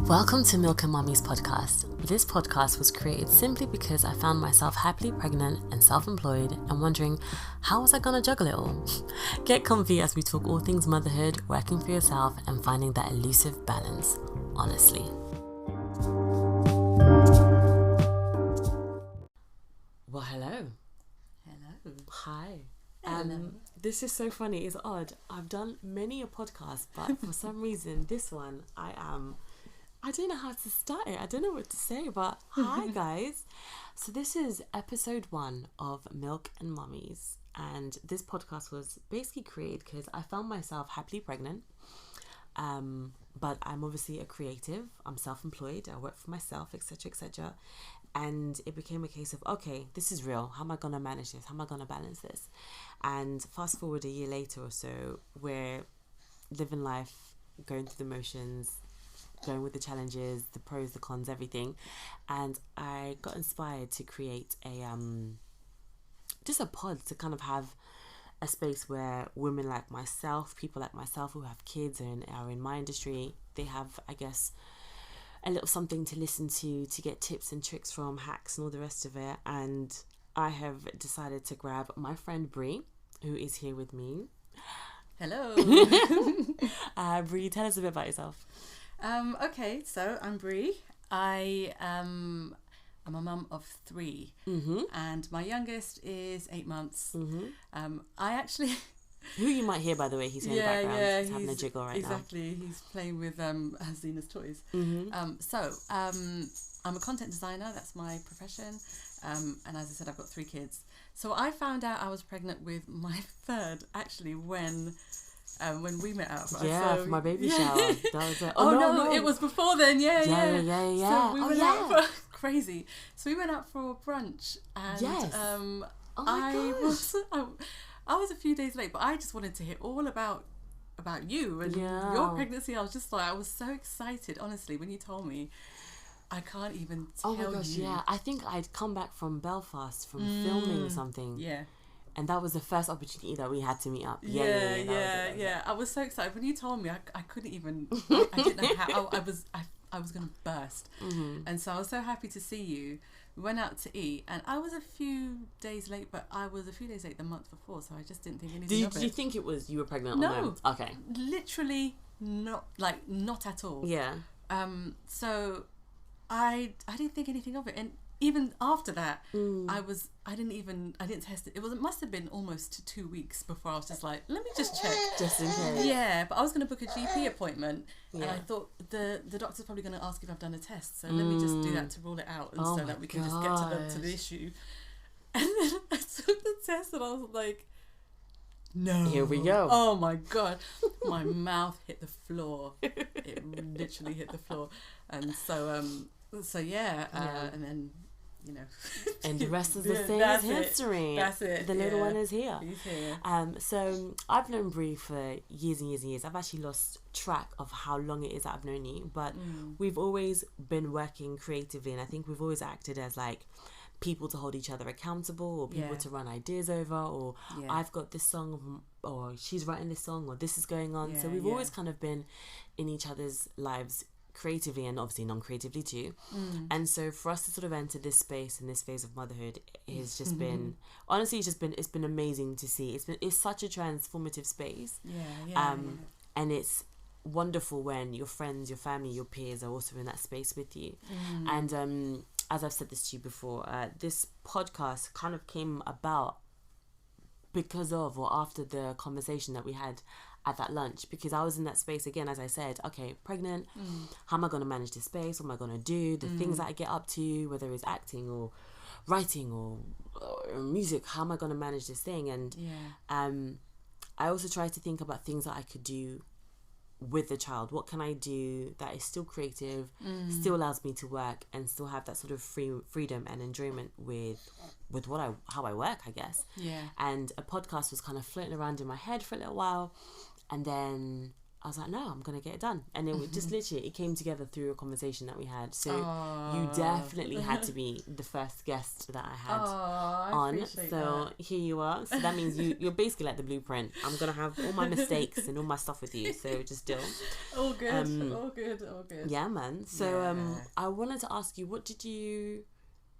Welcome to Milk and Mummies podcast. This podcast was created simply because I found myself happily pregnant and self-employed and wondering, how was I gonna juggle it all? Get comfy as we talk all things motherhood, working for yourself, and finding that elusive balance, honestly. Well, hello. Hello. Hi. Hello. This is so funny. It's odd. I've done many a podcast, but for some reason, this one, I don't know how to start it. I don't know what to say, but hi guys. So this is episode 1 of Milk and Mummies. And this podcast was basically created because I found myself happily pregnant. But I'm obviously a creative. I'm self-employed. I work for myself, etc., etc. And it became a case of, okay, this is real. How am I going to manage this? How am I going to balance this? And fast forward a year later or so, we're living life, going through the motions, going with the challenges, the pros, the cons, everything. And I got inspired to create just a pod to kind of have a space where women like myself, people like myself who have kids and are in my industry, they have, I guess, a little something to listen to get tips and tricks from, hacks and all the rest of it. And I have decided to grab my friend Brie, who is here with me. Hello. Brie, tell us a bit about yourself. Okay, so I'm Brie. I'm a mum of 3, and my youngest is 8 months. I actually... Who you might hear, by the way, he's here in the background. He's having a jiggle right now. Exactly, he's playing with Hasina's toys. I'm a content designer, that's my profession. And as I said, I've got 3 kids. So I found out I was pregnant with my 3rd, actually, when we met up. Yeah, so, for my baby shower. That was it. No, it was before then. Yeah. So we went out for crazy. So we went out for a brunch, and I was a few days late, but I just wanted to hear all about you and your pregnancy. I was just like, I was so excited. Honestly, when you told me, I can't even tell you. Oh my gosh, yeah. I think I'd come back from Belfast from filming something. Yeah. And that was the first opportunity that we had to meet up. Yeah. I was so excited when you told me. I couldn't even. I didn't know how. I was gonna burst. And so I was so happy to see you. We went out to eat, and I was a few days late, but I was a few days late the month before, so I just didn't think anything of it. Did you think it was you were pregnant? No. Okay. Literally not at all. Yeah. So I didn't think anything of it, and even after that, I didn't test it. It must have been almost 2 weeks before I was just like, let me just check. Just in case. Yeah, but I was going to book a GP appointment, and I thought the doctor's probably going to ask if I've done a test, so let me just do that to rule it out, and so that we can just get to the issue. And then I took the test, and I was like, no. Here we go. Oh my God. My mouth hit the floor. It literally hit the floor. And so yeah. And then, you know. And the rest of the thing is history. That's it. The little one is here. He's here. So I've known Brie for years and years and years. I've actually lost track of how long it is that I've known you, but we've always been working creatively, and I think we've always acted as like people to hold each other accountable, or people to run ideas over, or I've got this song, or she's writing this song, or this is going on. So we've always kind of been in each other's lives creatively and obviously non-creatively too. And so for us to sort of enter this space and this phase of motherhood has just been, honestly, it's been amazing to see. It's such a transformative space. And it's wonderful when your friends, your family, your peers are also in that space with you. And as I've said this to you before, this podcast kind of came about because of or after the conversation that we had at that lunch, because I was in that space again, as I said, okay, pregnant, how am I going to manage this space? What am I going to do? The things that I get up to, whether it's acting or writing or music, how am I going to manage this thing? And I also tried to think about things that I could do with the child. What can I do that is still creative, still allows me to work, and still have that sort of freedom and enjoyment with how I work, I guess. And a podcast was kind of floating around in my head for a little while, and then I was like, no, I'm going to get it done. And then we just literally, it came together through a conversation that we had. So you definitely had to be the first guest that I had on. So here you are. So that means you're basically like the blueprint. I'm going to have all my mistakes and all my stuff with you. So just deal. All good. All good. Yeah, man. So I wanted to ask you, what did you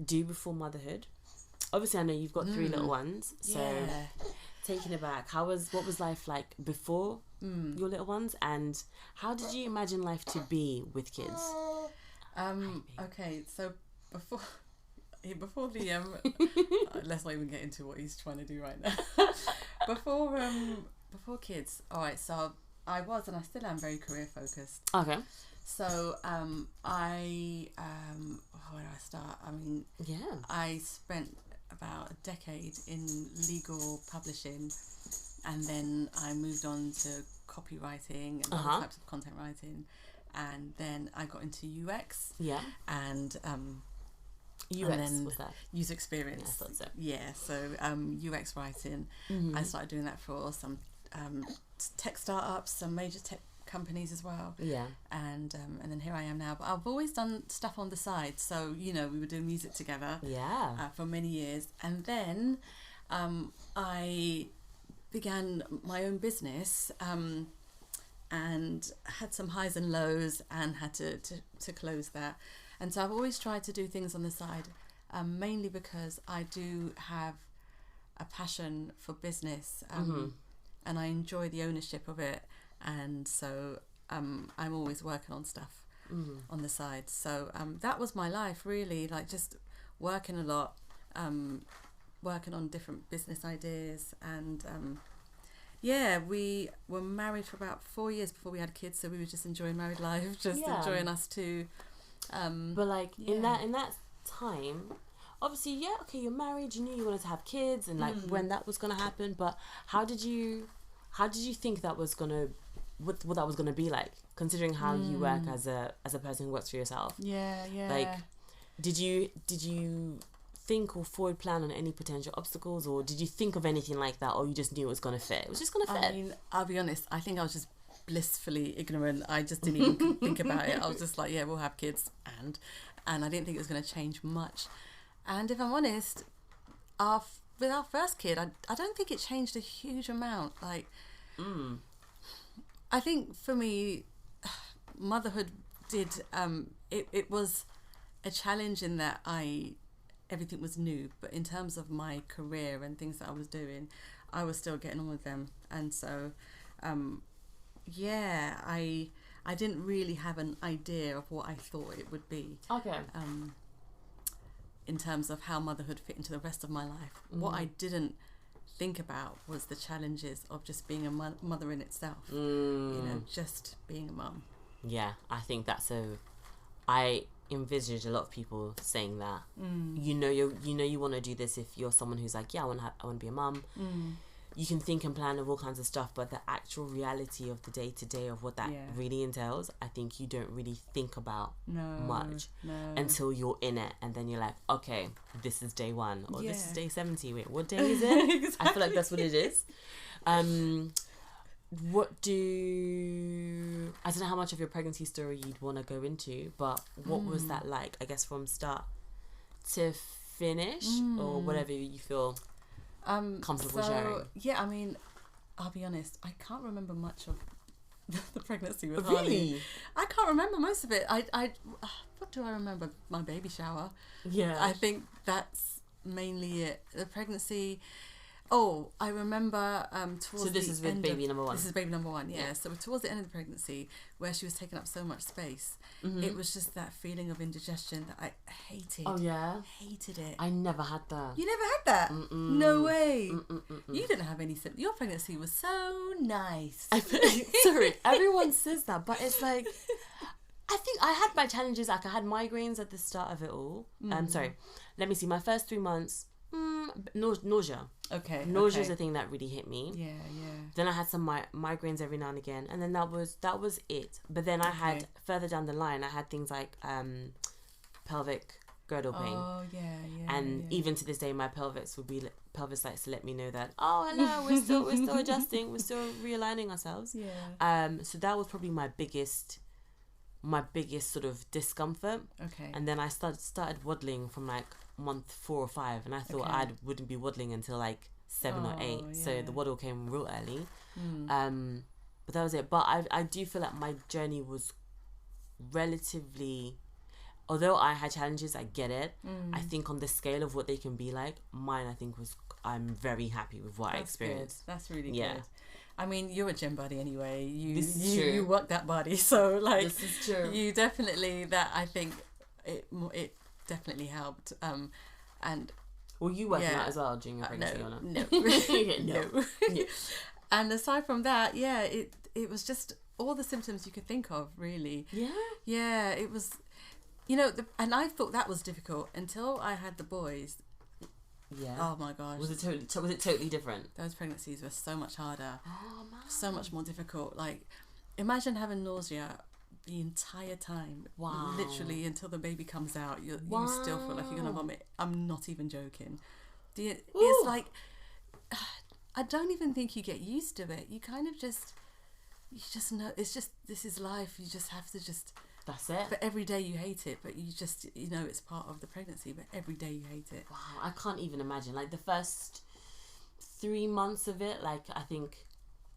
do before motherhood? Obviously, I know you've got 3 little ones. So taking it back, what was life like before your little ones, and how did you imagine life to be with kids? Okay, so before the let's not even get into what he's trying to do right now. before kids, all right, so I was, and I still am, very career focused. Okay. So where do I start? I mean, I spent about a decade in legal publishing, and then I moved on to copywriting and other types of content writing, and then I got into UX. Yeah. And UX, and then was that? User experience. Yeah, I thought so. Yeah, so UX writing. I started doing that for some tech startups, some major tech companies as well. Yeah. And then here I am now. But I've always done stuff on the side. So, we were doing music together. Yeah. For many years. And then I began my own business and had some highs and lows and had to close that. And so I've always tried to do things on the side, mainly because I do have a passion for business and I enjoy the ownership of it. And so I'm always working on stuff on the side. So that was my life, really, like just working a lot, working on different business ideas. And we were married for about 4 years before we had kids. So we were just enjoying married life, just enjoying us too. But like in that time, obviously, you're married, you knew you wanted to have kids and like when that was going to happen. But how did you think that was going to, what that was going to be like, considering how you work as a person who works for yourself? Yeah. Like, did you think or forward plan on any potential obstacles, or did you think of anything like that, or you just knew it was going to fit? It was just going to fit. I mean, I'll be honest, I think I was just blissfully ignorant. I just didn't even think about it. I was just like, we'll have kids, and I didn't think it was going to change much. And if I'm honest, with our first kid, I don't think it changed a huge amount. Like, I think for me, motherhood did, it was a challenge in that everything was new, but in terms of my career and things that I was doing, I was still getting on with them. And so, I didn't really have an idea of what I thought it would be. Okay. In terms of how motherhood fit into the rest of my life. What I didn't think about was the challenges of just being a mother in itself. Just being a mum. Yeah, I think I envisage a lot of people saying that. You want to do this if you're someone who's like, I want to be a mum. You can think and plan of all kinds of stuff, but the actual reality of the day-to-day of what that really entails, I think you don't really think about much until you're in it, and then you're like, okay, this is day 1 or this is day 70. Wait, what day is it? Exactly. I feel like that's what it is. I don't know how much of your pregnancy story you'd want to go into, but what was that like, I guess, from start to finish, or whatever you feel comfortable sharing? Yeah, I mean, I'll be honest, I can't remember much of the pregnancy with Harley. I can't remember most of it. What do I remember? My baby shower. Yeah. I think that's mainly it. The pregnancy. Oh, I remember towards the end. So this is with baby number 1. This is baby number 1, yeah. So towards the end of the pregnancy, where she was taking up so much space, it was just that feeling of indigestion that I hated. Oh, yeah? Hated it. I never had that. You never had that? No way. You didn't have any symptoms. Your pregnancy was so nice. Sorry, everyone says that, but it's like, I think I had my challenges. Like, I had migraines at the start of it all. Sorry, let me see. My first 3 months, nausea. Okay. Nausea is the thing that really hit me. Yeah. Then I had some migraines every now and again, and then that was it. But then I had further down the line, I had things like pelvic girdle pain. Oh yeah. And even to this day, my pelvis likes to let me know that, oh hello, we're still adjusting, we're still realigning ourselves. So that was probably my biggest sort of discomfort. Okay. And then I started waddling from like month 4 or 5, and I thought I wouldn't be waddling until like 7 or 8. So the waddle came real early. But that was it. But I do feel like my journey was relatively, although I had challenges, I get it. I think on the scale of what they can be like, mine I think I'm very happy with what I experienced. Good. That's really good. I mean, you're a gym body anyway. You work that body, so like this is true. You definitely, that I think it definitely helped. And well, you working out as well during your pregnancy, or not? No. No. Yeah. And aside from that, it was just all the symptoms you could think of, really. Yeah, it was, and I thought that was difficult until I had the boys. Yeah. Oh my gosh. Was it totally different? Those pregnancies were so much harder. Oh man. So much more difficult. Like, imagine having nausea the entire time. Wow. Literally until the baby comes out. You still feel like you're gonna vomit. I'm not even joking. It's like, I don't even think you get used to it. You kind of just know, this is life. You just have to just. That's it. But every day you hate it, but you just, it's part of the pregnancy, but every day you hate it. Wow, I can't even imagine. Like, the first 3 months of it, like, I think,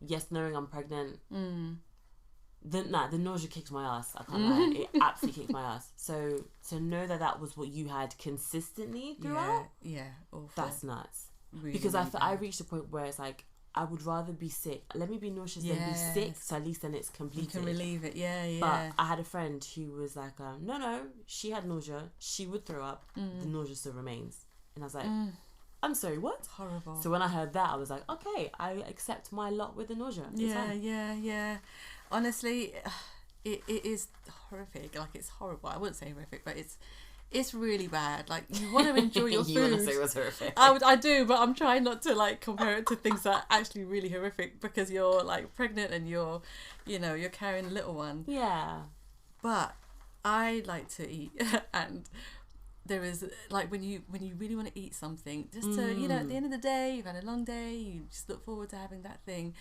yes, knowing I'm pregnant, the nausea kicked my ass. I can't lie. It absolutely kicked my ass. So know that was what you had consistently throughout? Yeah, awful. That's nuts. Really, because really I reached a point where it's like, I would rather be sick. Let me be nauseous than be sick, so at least then it's completed. You can relieve it, yeah. But I had a friend who was like, no, she had nausea. She would throw up. The nausea still remains. And I was like, I'm sorry, what? It's horrible. So when I heard that, I was like, okay, I accept my lot with the nausea. Yeah. Honestly, it is horrific. Like, it's horrible. I wouldn't say horrific, but it's really bad. Like, you want to enjoy your food. You want to say it was horrific. I do, but I'm trying not to like compare it to things that are actually really horrific, because you're like pregnant and you're carrying a little one. Yeah. But I like to eat, and there is like when you really want to eat something, just to at the end of the day, you've had a long day, you just look forward to having that thing.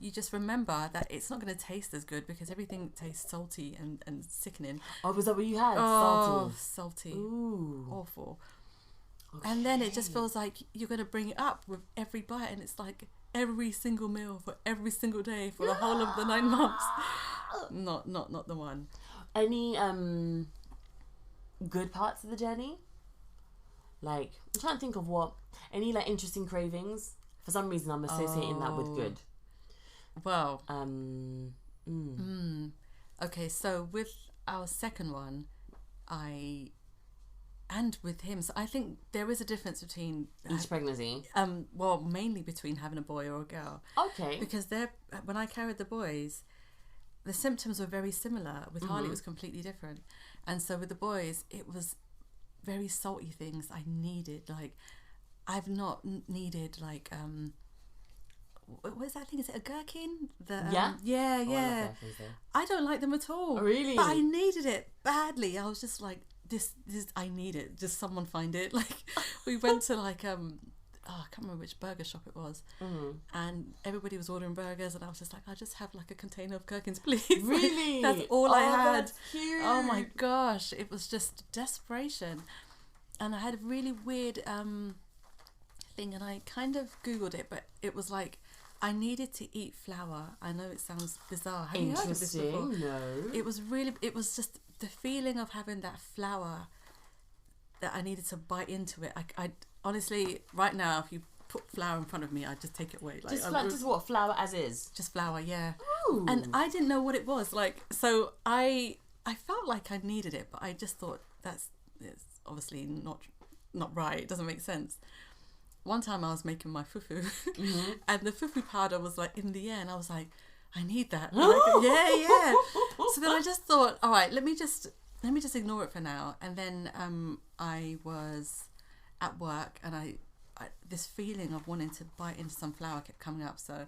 You just remember that it's not going to taste as good because everything tastes salty and sickening. Oh, was that what you had? Oh, salty. Ooh. Awful. Okay. And then it just feels like you're going to bring it up with every bite, and it's like every single meal for every single day for the whole of the 9 months. Not the one. Any good parts of the journey? Like, I'm trying to think of any like interesting cravings. For some reason, I'm associating that with good. Well, okay, so with our second one, and with him, so I think there is a difference between each pregnancy. Well, mainly between having a boy or a girl. Okay. Because when I carried the boys, the symptoms were very similar. With Harley, it was completely different, and so with the boys, it was very salty things I needed. Like, I've not needed like what is that thing? Is it a gherkin? Yeah. I don't like them at all. Oh, really? But I needed it badly. I was just like, this I need it. Just someone find it. Like, we went to like I can't remember which burger shop it was, and everybody was ordering burgers, and I was just like, I'll just have like a container of gherkins, please. Really? That's all I had. That's cute. Oh my gosh, it was just desperation, and I had a really weird thing, and I kind of Googled it, but it was like, I needed to eat flour. I know it sounds bizarre. Have you heard of this before? No. It was just the feeling of having that flour that I needed to bite into it. I honestly, right now, if you put flour in front of me, I'd just take it away. Like, just what? Flour as is? Just flour, yeah. Ooh. And I didn't know what it was. Like, so I felt like I needed it, but I just thought it's obviously not right. It doesn't make sense. One time I was making my fufu, and the fufu powder was like in the air, and I was like, I need that. Like, yeah. So then I just thought, all right, let me just ignore it for now. And then I was at work, and I this feeling of wanting to bite into some flour kept coming up. So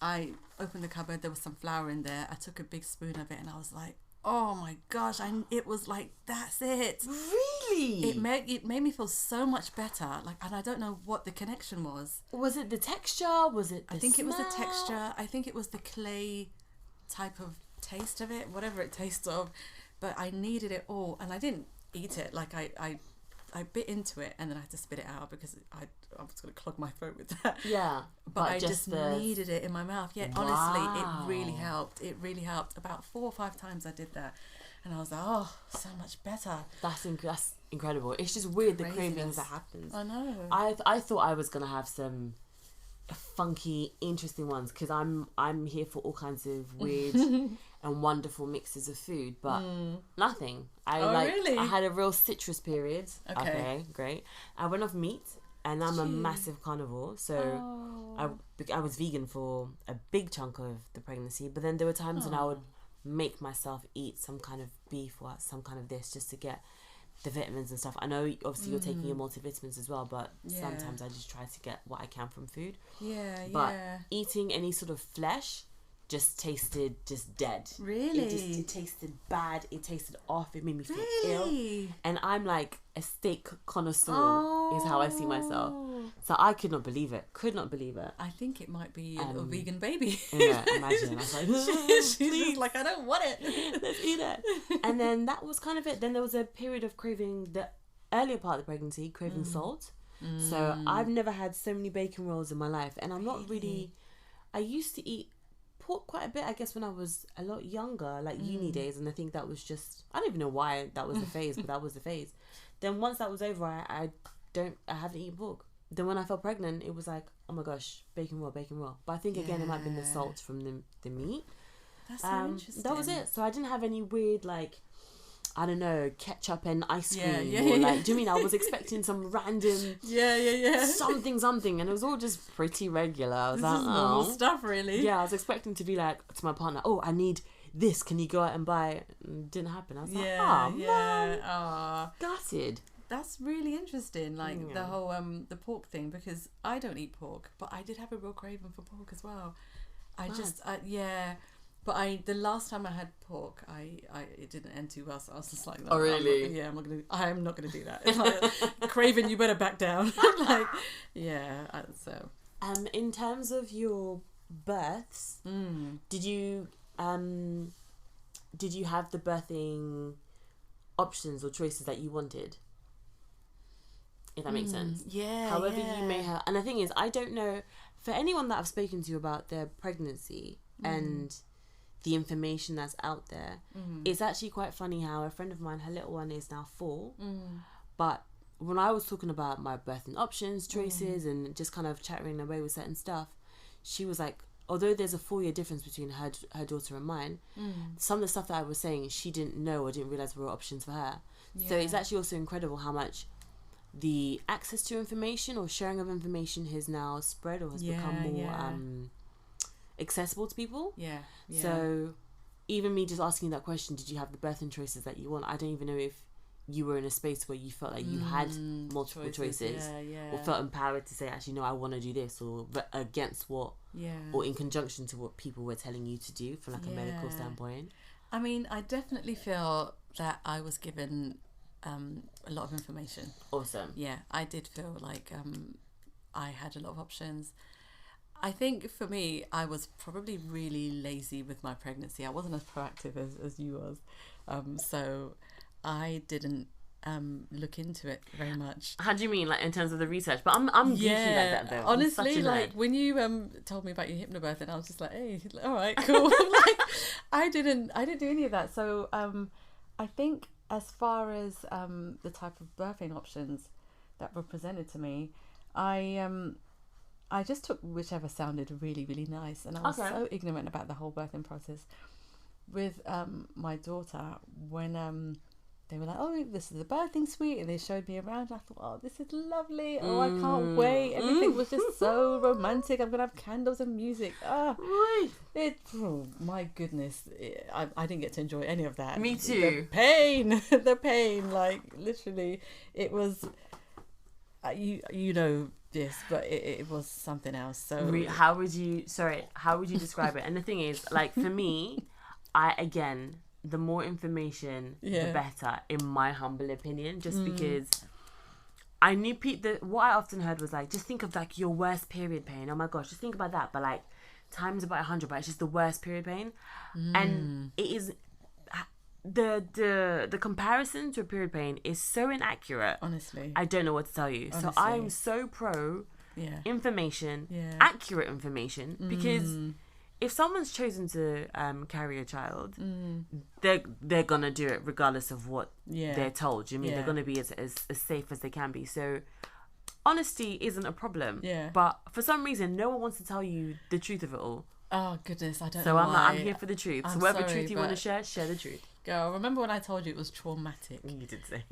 I opened the cupboard. There was some flour in there. I took a big spoon of it, and I was like, oh my gosh, it was like, that's it. Really? It made me feel so much better. Like, and I don't know what the connection was. Was it the texture? Was it the I think smell? it was the texture. I think it was the clay type of taste of it, whatever it tastes of. But I needed it all, and I didn't eat it. Like, I bit into it, and then I had to spit it out because I was going to clog my throat with that. Yeah. But I just needed it in my mouth. Yeah, Wow. honestly, it really helped. It really helped. About 4 or 5 times I did that. And I was like, oh, so much better. That's incredible. It's just weird, the Craziness. cravings that happens. I know. I thought I was going to have some funky, interesting ones, because I'm here for all kinds of weird and wonderful mixes of food, but nothing. Really? I had a real citrus period. Okay, great. I went off meat, and I'm a massive carnivore, so I was vegan for a big chunk of the pregnancy, but then there were times when I would make myself eat some kind of beef or some kind of this just to get the vitamins and stuff. I know obviously you're taking your multivitamins as well, but sometimes I just try to get what I can from food. But eating any sort of flesh just tasted just dead. Really? It tasted bad. It tasted off. It made me feel ill. And I'm like a steak connoisseur is how I see myself. So I could not believe it. I think it might be a little vegan baby. Yeah, imagine. I was like, she's like, I don't want it. Let's eat it. And then that was kind of it. Then there was a period of craving the earlier part of the pregnancy, craving salt. So I've never had so many bacon rolls in my life. And I'm not really... I used to eat pork quite a bit, I guess, when I was a lot younger, like uni days, and I think that was just, I don't even know why that was the phase, but that was the phase. Then once that was over, I haven't eaten pork. Then when I felt pregnant, it was like, oh my gosh, bacon roll. But I think again it might have been the salt from the meat. That's so interesting. That was it. So I didn't have any weird, like, I don't know, ketchup and ice cream, or like, do you know what I mean? I was expecting some random something, and it was all just pretty regular. I was this like, is normal stuff, really. Yeah, I was expecting to be like to my partner, oh, I need this. Can you go out and buy it? And didn't happen. I was like, man, gutted. That's really interesting, like the whole the pork thing, because I don't eat pork, but I did have a real craving for pork as well. But the last time I had pork, it didn't end too well, so I was just like, no, oh really? I'm not gonna do that. It's like, craving, you better back down. Like, so. In terms of your births, did you have the birthing options or choices that you wanted? If that makes sense. Yeah. However you may have, and the thing is, I don't know, for anyone that I've spoken to about their pregnancy and the information that's out there, it's actually quite funny how a friend of mine, her little one is now 4, but when I was talking about my birthing options, choices, and just kind of chattering away with certain stuff, she was like, although there's a 4-year difference between her daughter and mine, some of the stuff that I was saying, she didn't know or didn't realise were options for her. So it's actually also incredible how much the access to information or sharing of information has now spread or has become more accessible to people. So even me just asking that question, did you have the birthing choices that you want? I don't even know if you were in a space where you felt like you had multiple choices or felt empowered to say, actually, no, I want to do this, or against what, or in conjunction to what people were telling you to do from like a medical standpoint. I mean, I definitely feel that I was given a lot of information. Awesome. Yeah, I did feel like I had a lot of options. I think for me, I was probably really lazy with my pregnancy. I wasn't as proactive as you was. So I didn't look into it very much. How do you mean, like in terms of the research? But I'm geeky like that though. Honestly, like when you told me about your hypnobirth, and I was just like, hey, all right, cool. Like I didn't do any of that. So I think as far as the type of birthing options that were presented to me, I just took whichever sounded really, really nice, and I was so ignorant about the whole birthing process. With my daughter, when they were like, oh, this is a birthing suite, and they showed me around, and I thought, oh, this is lovely, I can't wait, everything was just so romantic, I'm going to have candles and music, my goodness, I didn't get to enjoy any of that. Me too. The pain, like, literally, it was, you know this, but it was something else, so... How would you describe it? And the thing is, like, for me, I the more information, Yeah. the better, in my humble opinion. Just because I knew what I often heard was like, just think of like your worst period pain. Oh my gosh, just think about that. But like times about 100, but it's just the worst period pain, and it is. The comparison to a period pain is so inaccurate. Honestly, I don't know what to tell you. So I'm so pro information, accurate information, because if someone's chosen to carry a child, they're gonna do it regardless of what they're told. Do you mean they're gonna be as safe as they can be? So honesty isn't a problem. Yeah. But for some reason, no one wants to tell you the truth of it all. Oh goodness, I don't So know. I'm here for the truth. I'm So whatever sorry, truth you want to share the truth. Girl, remember when I told you it was traumatic? You did say.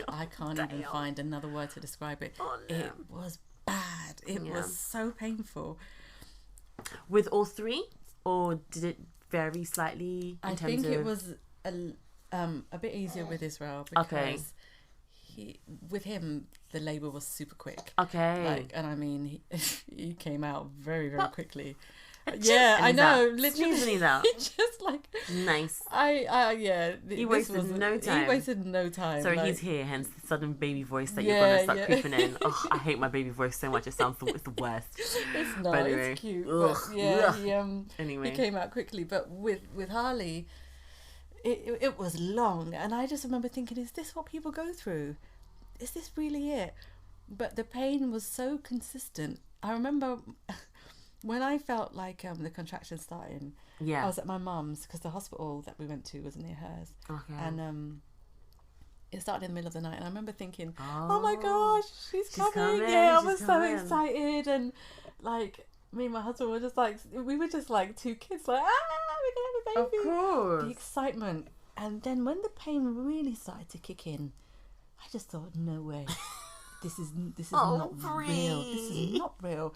I can't even find another word to describe it. Oh, no. It was bad. It was so painful. With all three, or did it vary slightly? I think it was a bit easier with Israel because with him the labour was super quick. Okay. And I mean he came out very quickly. Yeah, I know. Literally, he's out. Just like nice. He wasted no time. He wasted no time. Sorry, he's here. Hence the sudden baby voice that you're gonna start creeping in. Oh, I hate my baby voice so much. It's the worst. It's not. But anyway, it's cute. Ugh, but yeah, anyway, he came out quickly. But with Harley, it was long, and I just remember thinking, is this what people go through? Is this really it? But the pain was so consistent. I remember. When I felt like the contractions starting, I was at my mum's because the hospital that we went to was near hers. Okay. And it started in the middle of the night, and I remember thinking, "Oh my gosh, she's coming!" I was so excited, and like me and my husband were just like, we were just like two kids, like we're gonna have a baby. Of course. The excitement, and then when the pain really started to kick in, I just thought, "No way, this is not real. This is not real."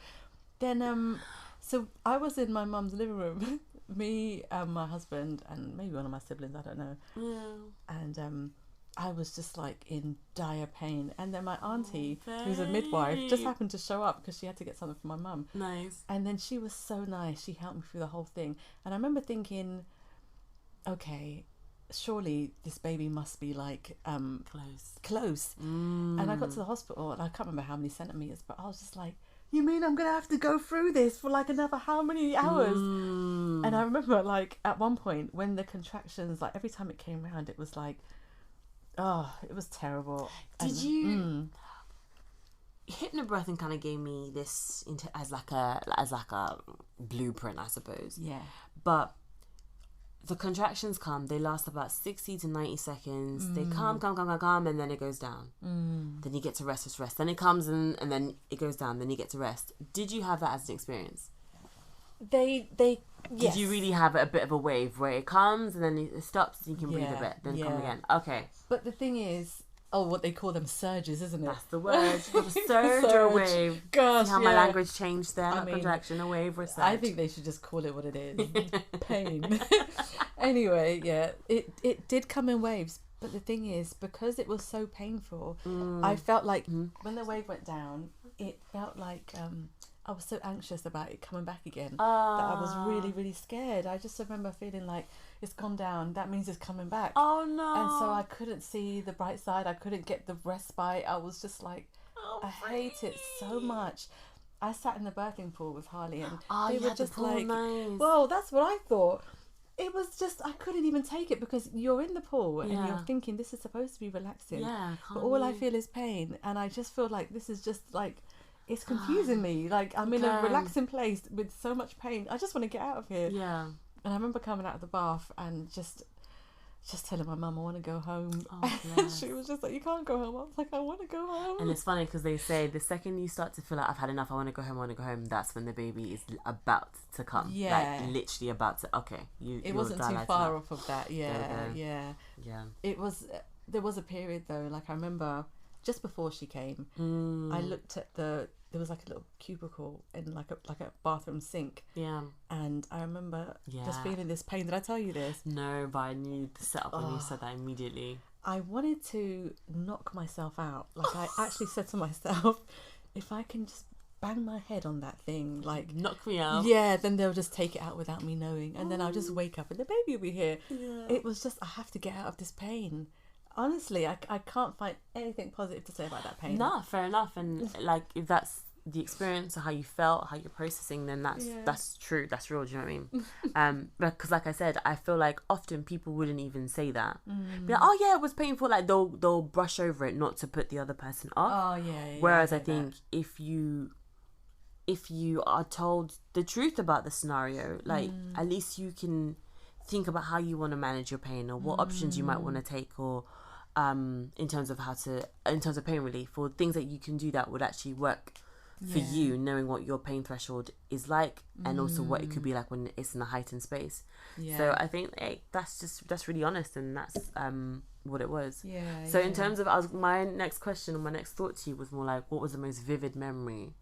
Then, so I was in my mum's living room, me and my husband and maybe one of my siblings, I don't know. Yeah. And I was just like in dire pain. And then my auntie, who's a midwife, just happened to show up because she had to get something for my mum. Nice. And then she was so nice. She helped me through the whole thing. And I remember thinking, okay, surely this baby must be like close. And I got to the hospital and I can't remember how many centimeters, but I was just like, you mean I'm going to have to go through this for like another how many hours? And I remember like at one point when the contractions, like every time it came around, it was like, oh, it was terrible. Did you... Hypnobirthing kind of gave me this as like a blueprint, I suppose. Yeah. But the contractions come, they last about 60 to 90 seconds. They come, and then it goes down. Then you get to rest. Then it comes and then it goes down. Then you get to rest. Did you have that as an experience? Yes. Did you really have a bit of a wave where it comes and then it stops and you can breathe a bit, then come again? Okay. But the thing is, what they call them surges, isn't it? That's the word. A surge or a wave. Gosh, see how my language changed there? Not contraction, a wave or a surge. I think they should just call it what it is. Pain. Anyway, it did come in waves. But the thing is, because it was so painful, I felt like when the wave went down, it felt like I was so anxious about it coming back again that I was really, really scared. I just remember feeling like it's gone down. That means it's coming back. Oh no! And so I couldn't see the bright side. I couldn't get the respite. I was just like, I hate it so much. I sat in the birthing pool with Harley, and they were just like, well, that's what I thought. It was just, I couldn't even take it because you're in the pool and you're thinking this is supposed to be relaxing. Yeah, but all I feel is pain, and I just feel like this is just like, it's confusing me. Like I'm in a relaxing place with so much pain. I just want to get out of here. Yeah. And I remember coming out of the bath and just telling my mum I want to go home. Oh, she was just like, you can't go home. I was like, I want to go home. And it's funny because they say the second you start to feel like I've had enough, I want to go home, that's when the baby is about to come. Yeah. Like literally about to, it wasn't too far off of that. Yeah. It was, there was a period though, like I remember just before she came, I looked at there was like a little cubicle in like a bathroom sink. Yeah. And I remember just feeling this pain. Did I tell you this? No, but I knew the setup when you said that immediately. I wanted to knock myself out. Like I actually said to myself, if I can just bang my head on that thing, like knock me out. Yeah, then they'll just take it out without me knowing, and then I'll just wake up and the baby will be here. It was just, I have to get out of this pain. Honestly, I can't find anything positive to say about that pain. No, fair enough. And like, if that's the experience or how you felt, how you're processing, then that's true, that's real. Do you know what I mean? Because like I said, I feel like often people wouldn't even say that. Be like, oh yeah, it was painful. Like they'll brush over it, not to put the other person off. Oh yeah. Whereas I think if you are told the truth about the scenario, like at least you can think about how you want to manage your pain, or what options you might want to take, or in terms of pain relief, or things that you can do that would actually work for you, knowing what your pain threshold is like, and also what it could be like when it's in a heightened space. So I think that's really honest, and that's what it was. So in terms of my next question, or my next thought to you was more like, what was the most vivid memory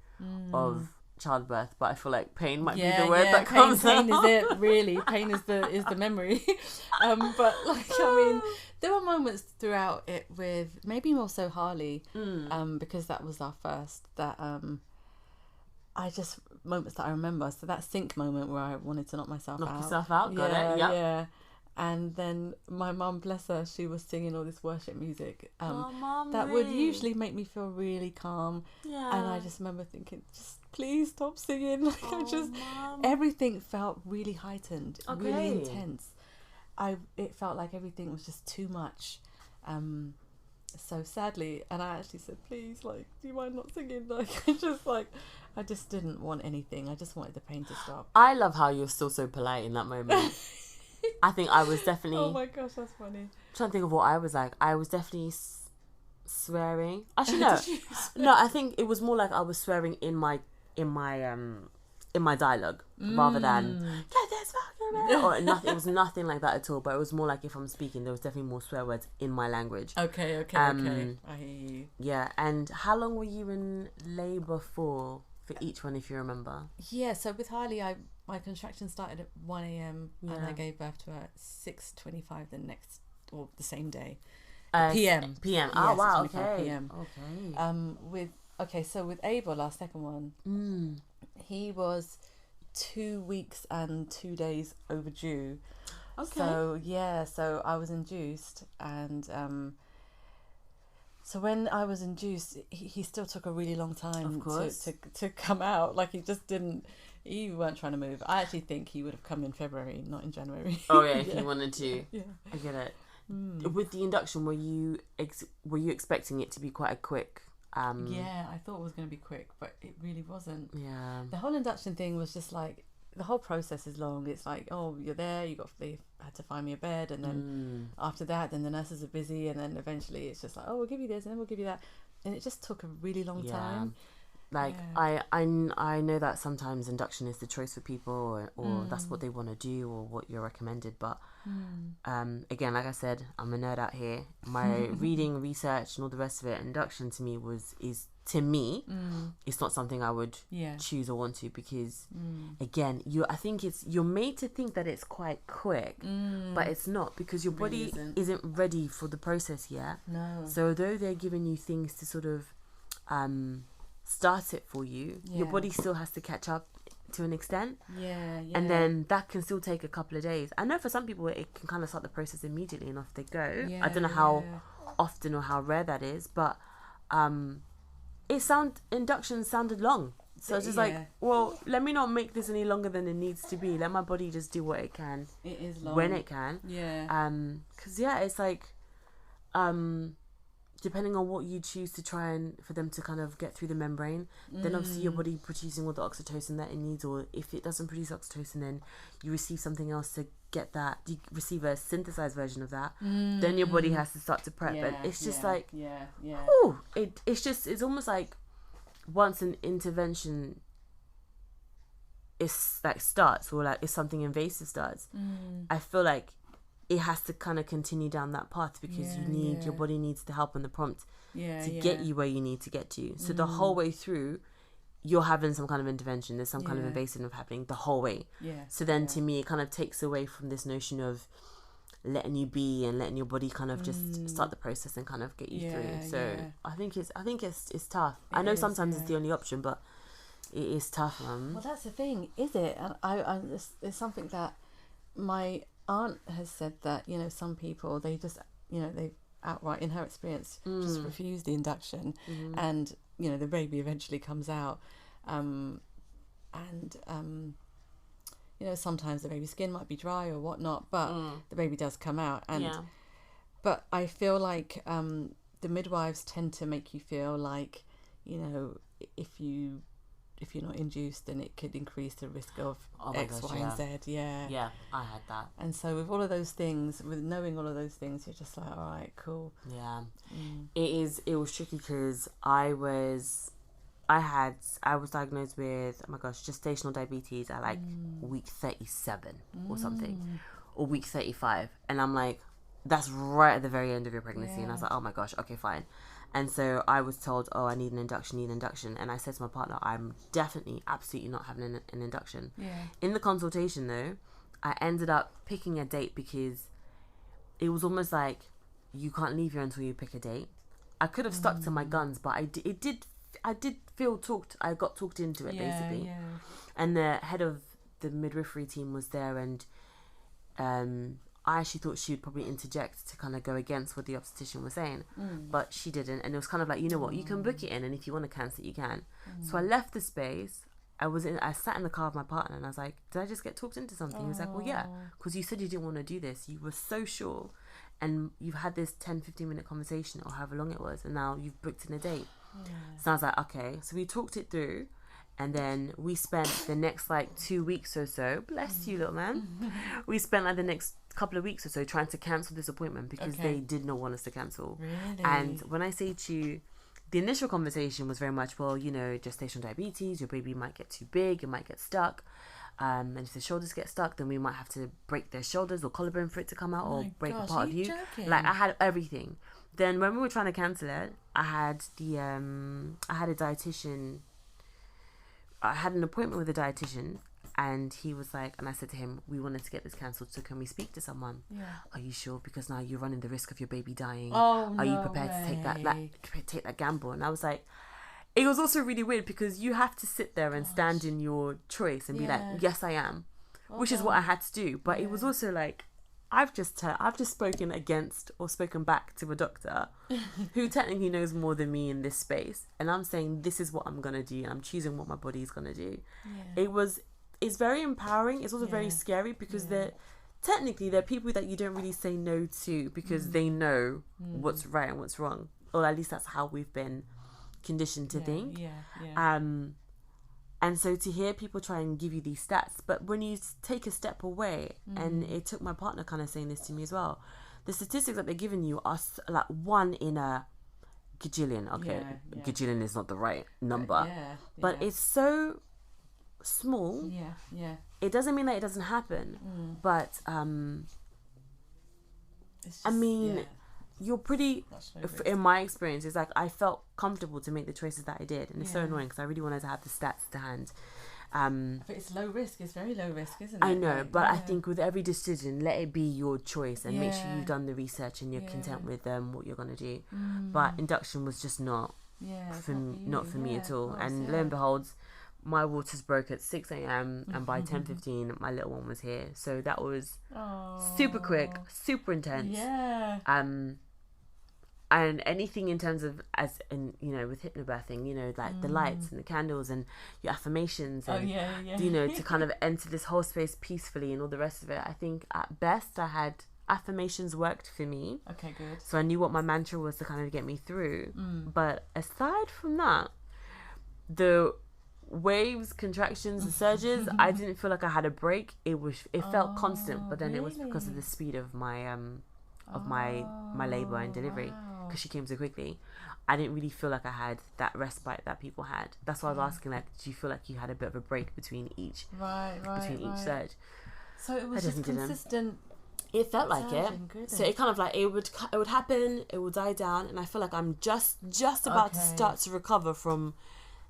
of childbirth? But I feel like pain might be the word that comes pain out. is it really. Pain is the memory. But like, I mean, there were moments throughout it with maybe more so Harley, because that was our first, that moments that I remember. So that sink moment where I wanted to knock myself out. Got it. Yeah. And then my mum, bless her, she was singing all this worship music that would usually make me feel really calm. Yeah. And I just remember thinking, just please stop singing. Like, everything felt really heightened, really intense. It felt like everything was just too much. So sadly, and I actually said, please, like, do you mind not singing? Like, I just didn't want anything. I just wanted the pain to stop. I love how you're still so polite in that moment. I think I was definitely... Oh my gosh, that's funny. I'm trying to think of what I was like. I was definitely swearing. Actually, no. No, I think it was more like I was swearing in my dialogue, rather than get this fucking out, or nothing. It was nothing like that at all. But it was more like, if I'm speaking, there was definitely more swear words in my language. Okay. I hear you. Yeah. And how long were you in labour for each one, if you remember? Yeah. So with Harley, my contractions started at 1 a.m. and I gave birth to her at 6:25 the same day. PM. PM. Oh wow. Okay. PM. Okay. So with Abel, our second one, he was 2 weeks and 2 days overdue. Okay. So I was induced, and so when I was induced, he still took a really long time to come out. Like, he weren't trying to move. I actually think he would have come in February, not in January. Oh yeah, if he wanted to. Yeah, I get it. With the induction, were you expecting it to be quite a quick? Yeah, I thought it was going to be quick, but it really wasn't. Yeah. The whole induction thing was just like, the whole process is long. It's like, oh, you're there, they had to find me a bed, and then after that, then the nurses are busy, and then eventually it's just like, oh, we'll give you this, and then we'll give you that, and it just took a really long time. Like, I know that sometimes induction is the choice for people, or that's what they want to do, or what you're recommended, but again, like I said, I'm a nerd out here. My reading, research, and all the rest of it, induction to me it's not something I would choose or want to, because again, I think you're made to think that it's quite quick, but it's not, because your body isn't ready for the process yet. No. So although they're giving you things to sort of start it for you, your body still has to catch up to an extent. And then that can still take a couple of days. I know for some people it can kind of start the process immediately and off they go. I don't know how often or how rare that is, but induction sounded long. So it's just like, well, let me not make this any longer than it needs to be. Let my body just do what it can. It is long. When it can. Because it's like, depending on what you choose to try and for them to kind of get through the membrane, then obviously your body producing all the oxytocin that it needs, or if it doesn't produce oxytocin, then you receive something else to get that, you receive a synthesized version of that, then your body has to start to prep. And it's just like, it's almost like once an intervention is like starts, or like if something invasive starts, I feel like it has to kind of continue down that path, because your body needs the help and the prompt to get you where you need to get to. So the whole way through, you're having some kind of intervention. There's some kind of invasive happening the whole way. So then to me, it kind of takes away from this notion of letting you be and letting your body kind of just start the process and kind of get you through. So I think it's tough. I know sometimes it's the only option, but It is tough, man. Well, that's the thing, is it? And it's something that my aunt has said, that, you know, some people, they just, you know, they outright, in her experience, just refuse the induction, and, you know, the baby eventually comes out, and you know, sometimes the baby's skin might be dry or whatnot, but the baby does come out. And but I feel like the midwives tend to make you feel like, you know, if you're not induced, then it could increase the risk of X, Y, and Z. Yeah, I had that. And so with all of those things, with knowing all of those things, you're just like, all right, cool. Yeah. It was tricky because I was diagnosed with, oh my gosh, gestational diabetes at like week 37 or something, or week 35. And I'm like, that's right at the very end of your pregnancy. And I was like, oh my gosh, okay, fine. And so I was told, oh, I need an induction. And I said to my partner, I'm definitely, absolutely not having an induction. Yeah. In the consultation, though, I ended up picking a date because it was almost like you can't leave here until you pick a date. I could have stuck to my guns, but I did feel talked. I got talked into it, basically. Yeah. And the head of the midwifery team was there, and I actually thought she would probably interject to kind of go against what the obstetrician was saying, but she didn't. And it was kind of like, you know what, you can book it in, and if you want to cancel it, you can. So I left the space. I sat in the car with my partner, and I was like, did I just get talked into something? He was like, well, yeah, because you said you didn't want to do this. You were so sure, and you've had this 10-15 minute conversation, or however long it was, and now you've booked in a date. So I was like, okay. So we talked it through, and then we spent the next like 2 weeks or so, bless you, little man, we spent like the next couple of weeks or so trying to cancel this appointment because they did not want us to cancel. Really? And when I say to you, the initial conversation was very much, well, you know, gestational diabetes, your baby might get too big, it might get stuck, and if the shoulders get stuck, then we might have to break their shoulders or collarbone for it to come out, or break a part of you. Joking? Like, I had everything. Then when we were trying to cancel it, I had a dietitian. I had an appointment with a dietitian, and he was like, and I said to him, we wanted to get this cancelled, so can we speak to someone? Yeah. Are you sure? Because now you're running the risk of your baby dying. Oh, Are you prepared to take that gamble? And I was like, it was also really weird because you have to sit there and stand in your choice and be like, yes, I am, which is what I had to do. But it was also like, I've just spoken against or spoken back to a doctor who technically knows more than me in this space, and I'm saying this is what I'm gonna do. I'm choosing what my body's gonna do. It's very empowering. It's also very scary because they're people that you don't really say no to because they know what's right and what's wrong, or at least that's how we've been conditioned to think. And so to hear people try and give you these stats, but when you take a step away, and it took my partner kind of saying this to me as well, the statistics that they're giving you are like 1 in a gajillion. Okay, gajillion is not the right number, but it's so small. It doesn't mean that it doesn't happen, but it's just, I mean, you're pretty, in my experience, it's like I felt comfortable to make the choices that I did, and it's so annoying because I really wanted to have the stats to hand. But it's low risk. It's very low risk, isn't it? I know, but I think with every decision, let it be your choice, and make sure you've done the research and you're content with what you're gonna do. But induction was just not for me at all. And lo and behold, my waters broke at 6 a.m. and by 10:15 my little one was here. So that was super quick, super intense. And anything in terms of, as in, you know, with hypnobirthing, you know, like the lights and the candles and your affirmations and you know, to kind of enter this whole space peacefully and all the rest of it, I think at best I had affirmations worked for me. Okay, good. So I knew what my mantra was to kind of get me through. But aside from that, the waves, contractions, and surges, I didn't feel like I had a break. It felt constant, but then it was because of the speed of my my labor and delivery, because she came so quickly. I didn't really feel like I had that respite that people had. That's why I was asking, like, do you feel like you had a bit of a break between each each surge? So it was just consistent. It felt like it. So it kind of like it would happen, it would die down, and I feel like I'm just about to start to recover from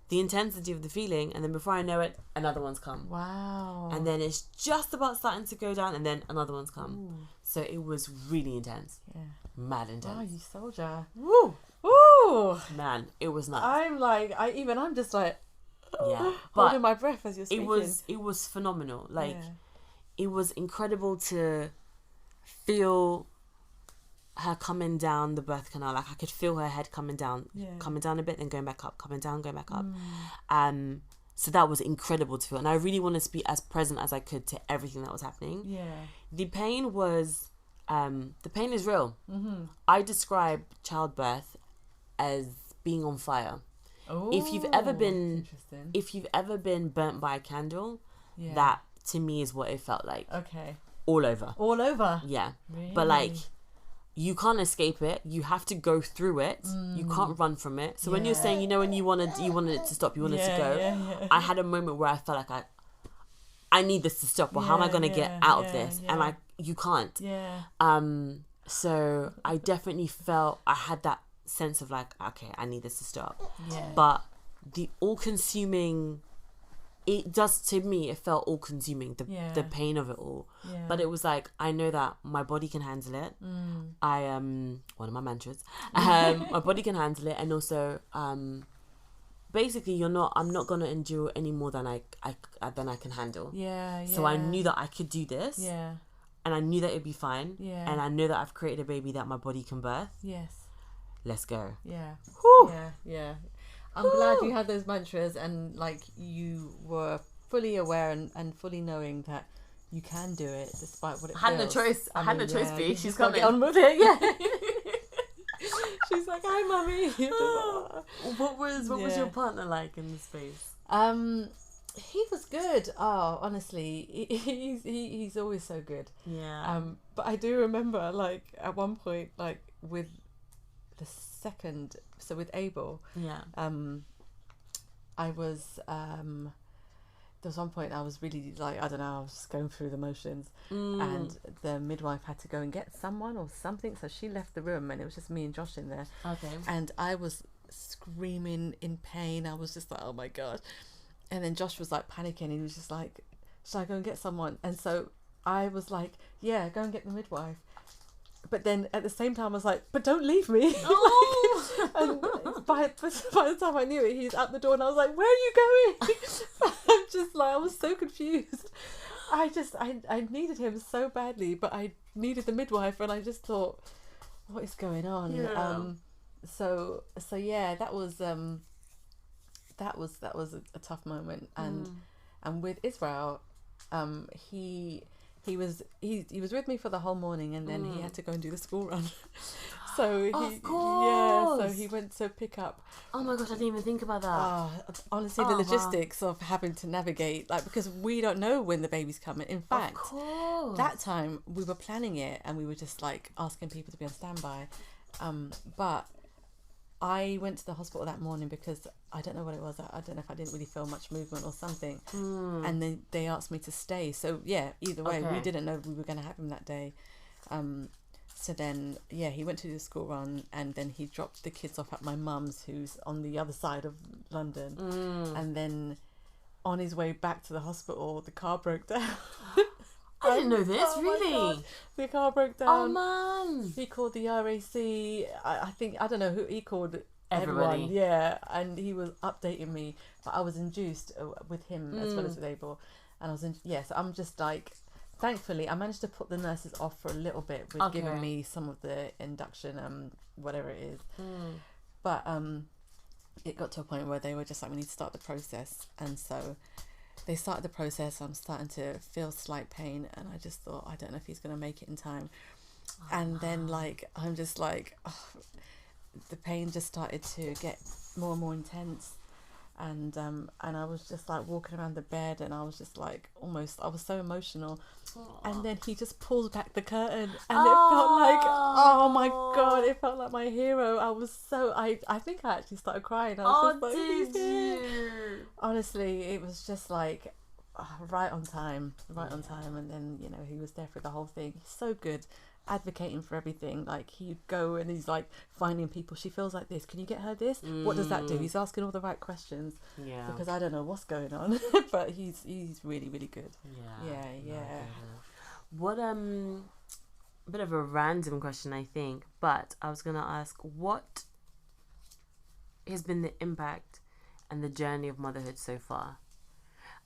the intensity of the feeling, and then before I know it, another one's come. Wow. And then it's just about starting to go down, and then another one's come. Ooh. So it was really intense. Yeah. Mad intense. Oh, you soldier. Woo! Woo! Man, it was nuts. I'm just like, Yeah, holding my breath as you're speaking. It was phenomenal. Like, it was incredible to feel her coming down the birth canal. Like, I could feel her head coming down a bit, then going back up, coming down, going back up. So that was incredible to feel, and I really wanted to be as present as I could to everything that was happening. The pain was the pain is real. I describe childbirth as being on fire. If you've ever been burnt by a candle, that to me is what it felt like. All over. Yeah. Really? But like, you can't escape it. You have to go through it. You can't run from it. So when you're saying, when you wanted it to stop, you wanted to go. I had a moment where I felt like I need this to stop. Or how am I going to get out of this? And you can't. So I definitely felt I had that sense of like, okay, I need this to stop. But the all-consuming, it does, to me, it felt all-consuming, the pain of it all. But it was like, I know that my body can handle it. I one of my mantras, my body can handle it. And also basically I'm not gonna endure any more than I can handle. So I knew that I could do this, and I knew that it'd be fine, and I know that I've created a baby that my body can birth. Let's go. I'm glad you had those mantras, and like, you were fully aware and fully knowing that you can do it despite what it feels. I had no choice, B. She's got to get on with it. She's like, hi, mummy. What was your partner like in the space? He was good. Oh, honestly, he's always so good. But I do remember, like, at one point, like, with the second, so with Abel, I was there was one point I was really like, I don't know, I was just going through the motions, and the midwife had to go and get someone or something, so she left the room and it was just me and Josh in there. And I was screaming in pain. I was just like, oh my god. And then Josh was like panicking. He was just like, should I go and get someone? And so I was like, yeah, go and get the midwife. But then at the same time, I was like, but don't leave me. And by the time I knew it, he's out the door, and I was like, where are you going? I'm just like, I was so confused. I needed him so badly, but I needed the midwife, and I just thought, what is going on? So yeah, that was a tough moment. And with Israel, he was with me for the whole morning, and then he had to go and do the school run. So he went to pick up. Oh my gosh, I didn't even think about that. Honestly, the logistics of having to navigate, like, because we don't know when the baby's coming. In fact, that time we were planning it, and we were just like asking people to be on standby. But I went to the hospital that morning because I don't know what it was. I don't know if I didn't really feel much movement or something. And then they asked me to stay. So yeah, either way, we didn't know we were going to have him that day. So then, yeah, he went to the school run, and then he dropped the kids off at my mum's, who's on the other side of London. And then on his way back to the hospital, the car broke down. I didn't know this, really. The car broke down. Oh, man. He called the RAC. I think, I don't know who he called. Everybody. Everyone. Yeah, and he was updating me, but I was induced with him as well as with Abel. And I was so I'm just like, thankfully, I managed to put the nurses off for a little bit with giving me some of the induction, whatever it is. But it got to a point where they were just like, we need to start the process. And so they started the process. I'm starting to feel slight pain, and I just thought, I don't know if he's going to make it in time. And then, like, I'm just like, the pain just started to get more and more intense. And I was just like walking around the bed, and I was just like, I was so emotional. And then he just pulls back the curtain, and it felt like, oh my god, it felt like my hero. I was so, I think I actually started crying. I was just like, did you? Honestly, it was just like right on time. And then, he was there for the whole thing. He's so good, advocating for everything. Like, he'd go and he's like finding people, she feels like this, can you get her this? What does that do? He's asking all the right questions, because I don't know what's going on. But he's really, really good. What a bit of a random question, I think, but I was gonna ask, what has been the impact and the journey of motherhood so far.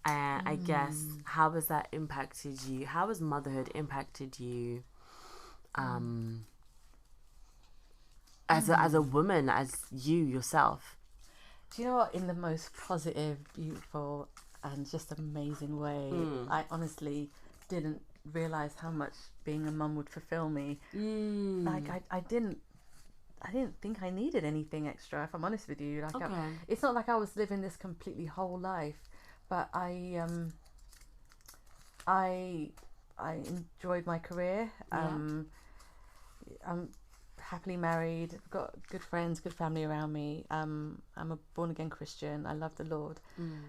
And I guess, how has that impacted you? How has motherhood impacted you as a woman, as you yourself? Do you know what? In the most positive, beautiful, and just amazing way. I honestly didn't realise how much being a mum would fulfill me. Like, I didn't think I needed anything extra, if I'm honest with you. Like, it's not like I was living this completely whole life, but I enjoyed my career. I'm happily married, got good friends, good family around me. I'm a born again Christian. I love the Lord,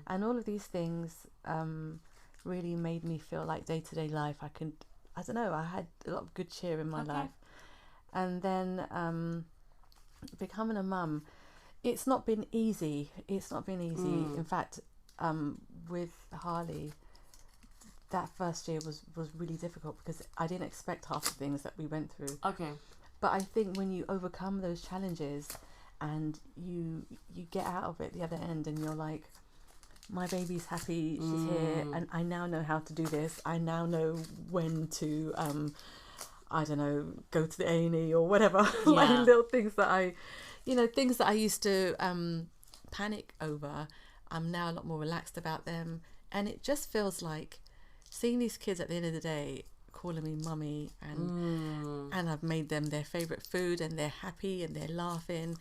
and all of these things really made me feel like day to day life. I had a lot of good cheer in my life, and then becoming a mum, it's not been easy. In fact, with Harley, that first year was really difficult because I didn't expect half the things that we went through. But I think when you overcome those challenges and you get out of it the other end, and you're like, my baby's happy, she's here, and I now know how to do this. I now know when to I don't know, go to the A&E or whatever. Like little things that I used to panic over. I'm now a lot more relaxed about them, and it just feels like seeing these kids at the end of the day calling me mummy, and I've made them their favourite food, and they're happy and they're laughing.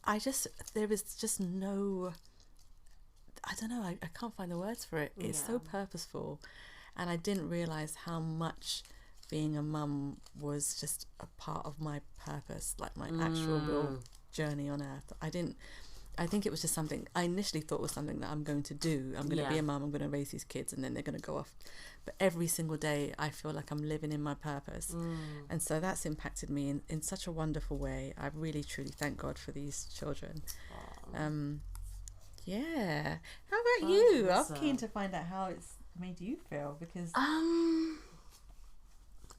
There is just no, I don't know, I can't find the words for it. It's so purposeful, and I didn't realise how much being a mum was just a part of my purpose, like my actual real journey on earth. I think it was just something I initially thought was something that I'm going to do. I'm going to be a mum, I'm going to raise these kids, and then they're going to go off. But every single day I feel like I'm living in my purpose. And so that's impacted me in such a wonderful way. I really, truly thank God for these children. Yeah. How about you? I'm keen to find out how it's made you feel, because...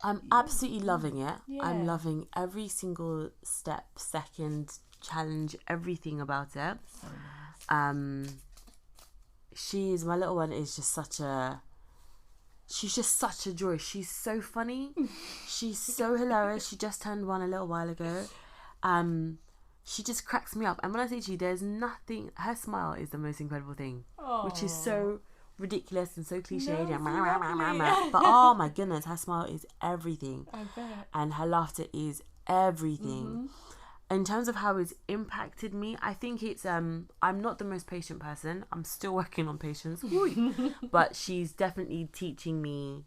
I'm absolutely loving it. I'm loving every single step, second, challenge, everything about it. So nice. My little one is just she's just such a joy. She's so funny. She's so hilarious. She just turned 1 a little while ago. She just cracks me up. And when I say to you, there's nothing, her smile is the most incredible thing. Which is so ridiculous and so cliched, but oh my goodness, her smile is everything. I bet. And her laughter is everything. In terms of how it's impacted me, I think it's I'm not the most patient person. I'm still working on patience. But she's definitely teaching me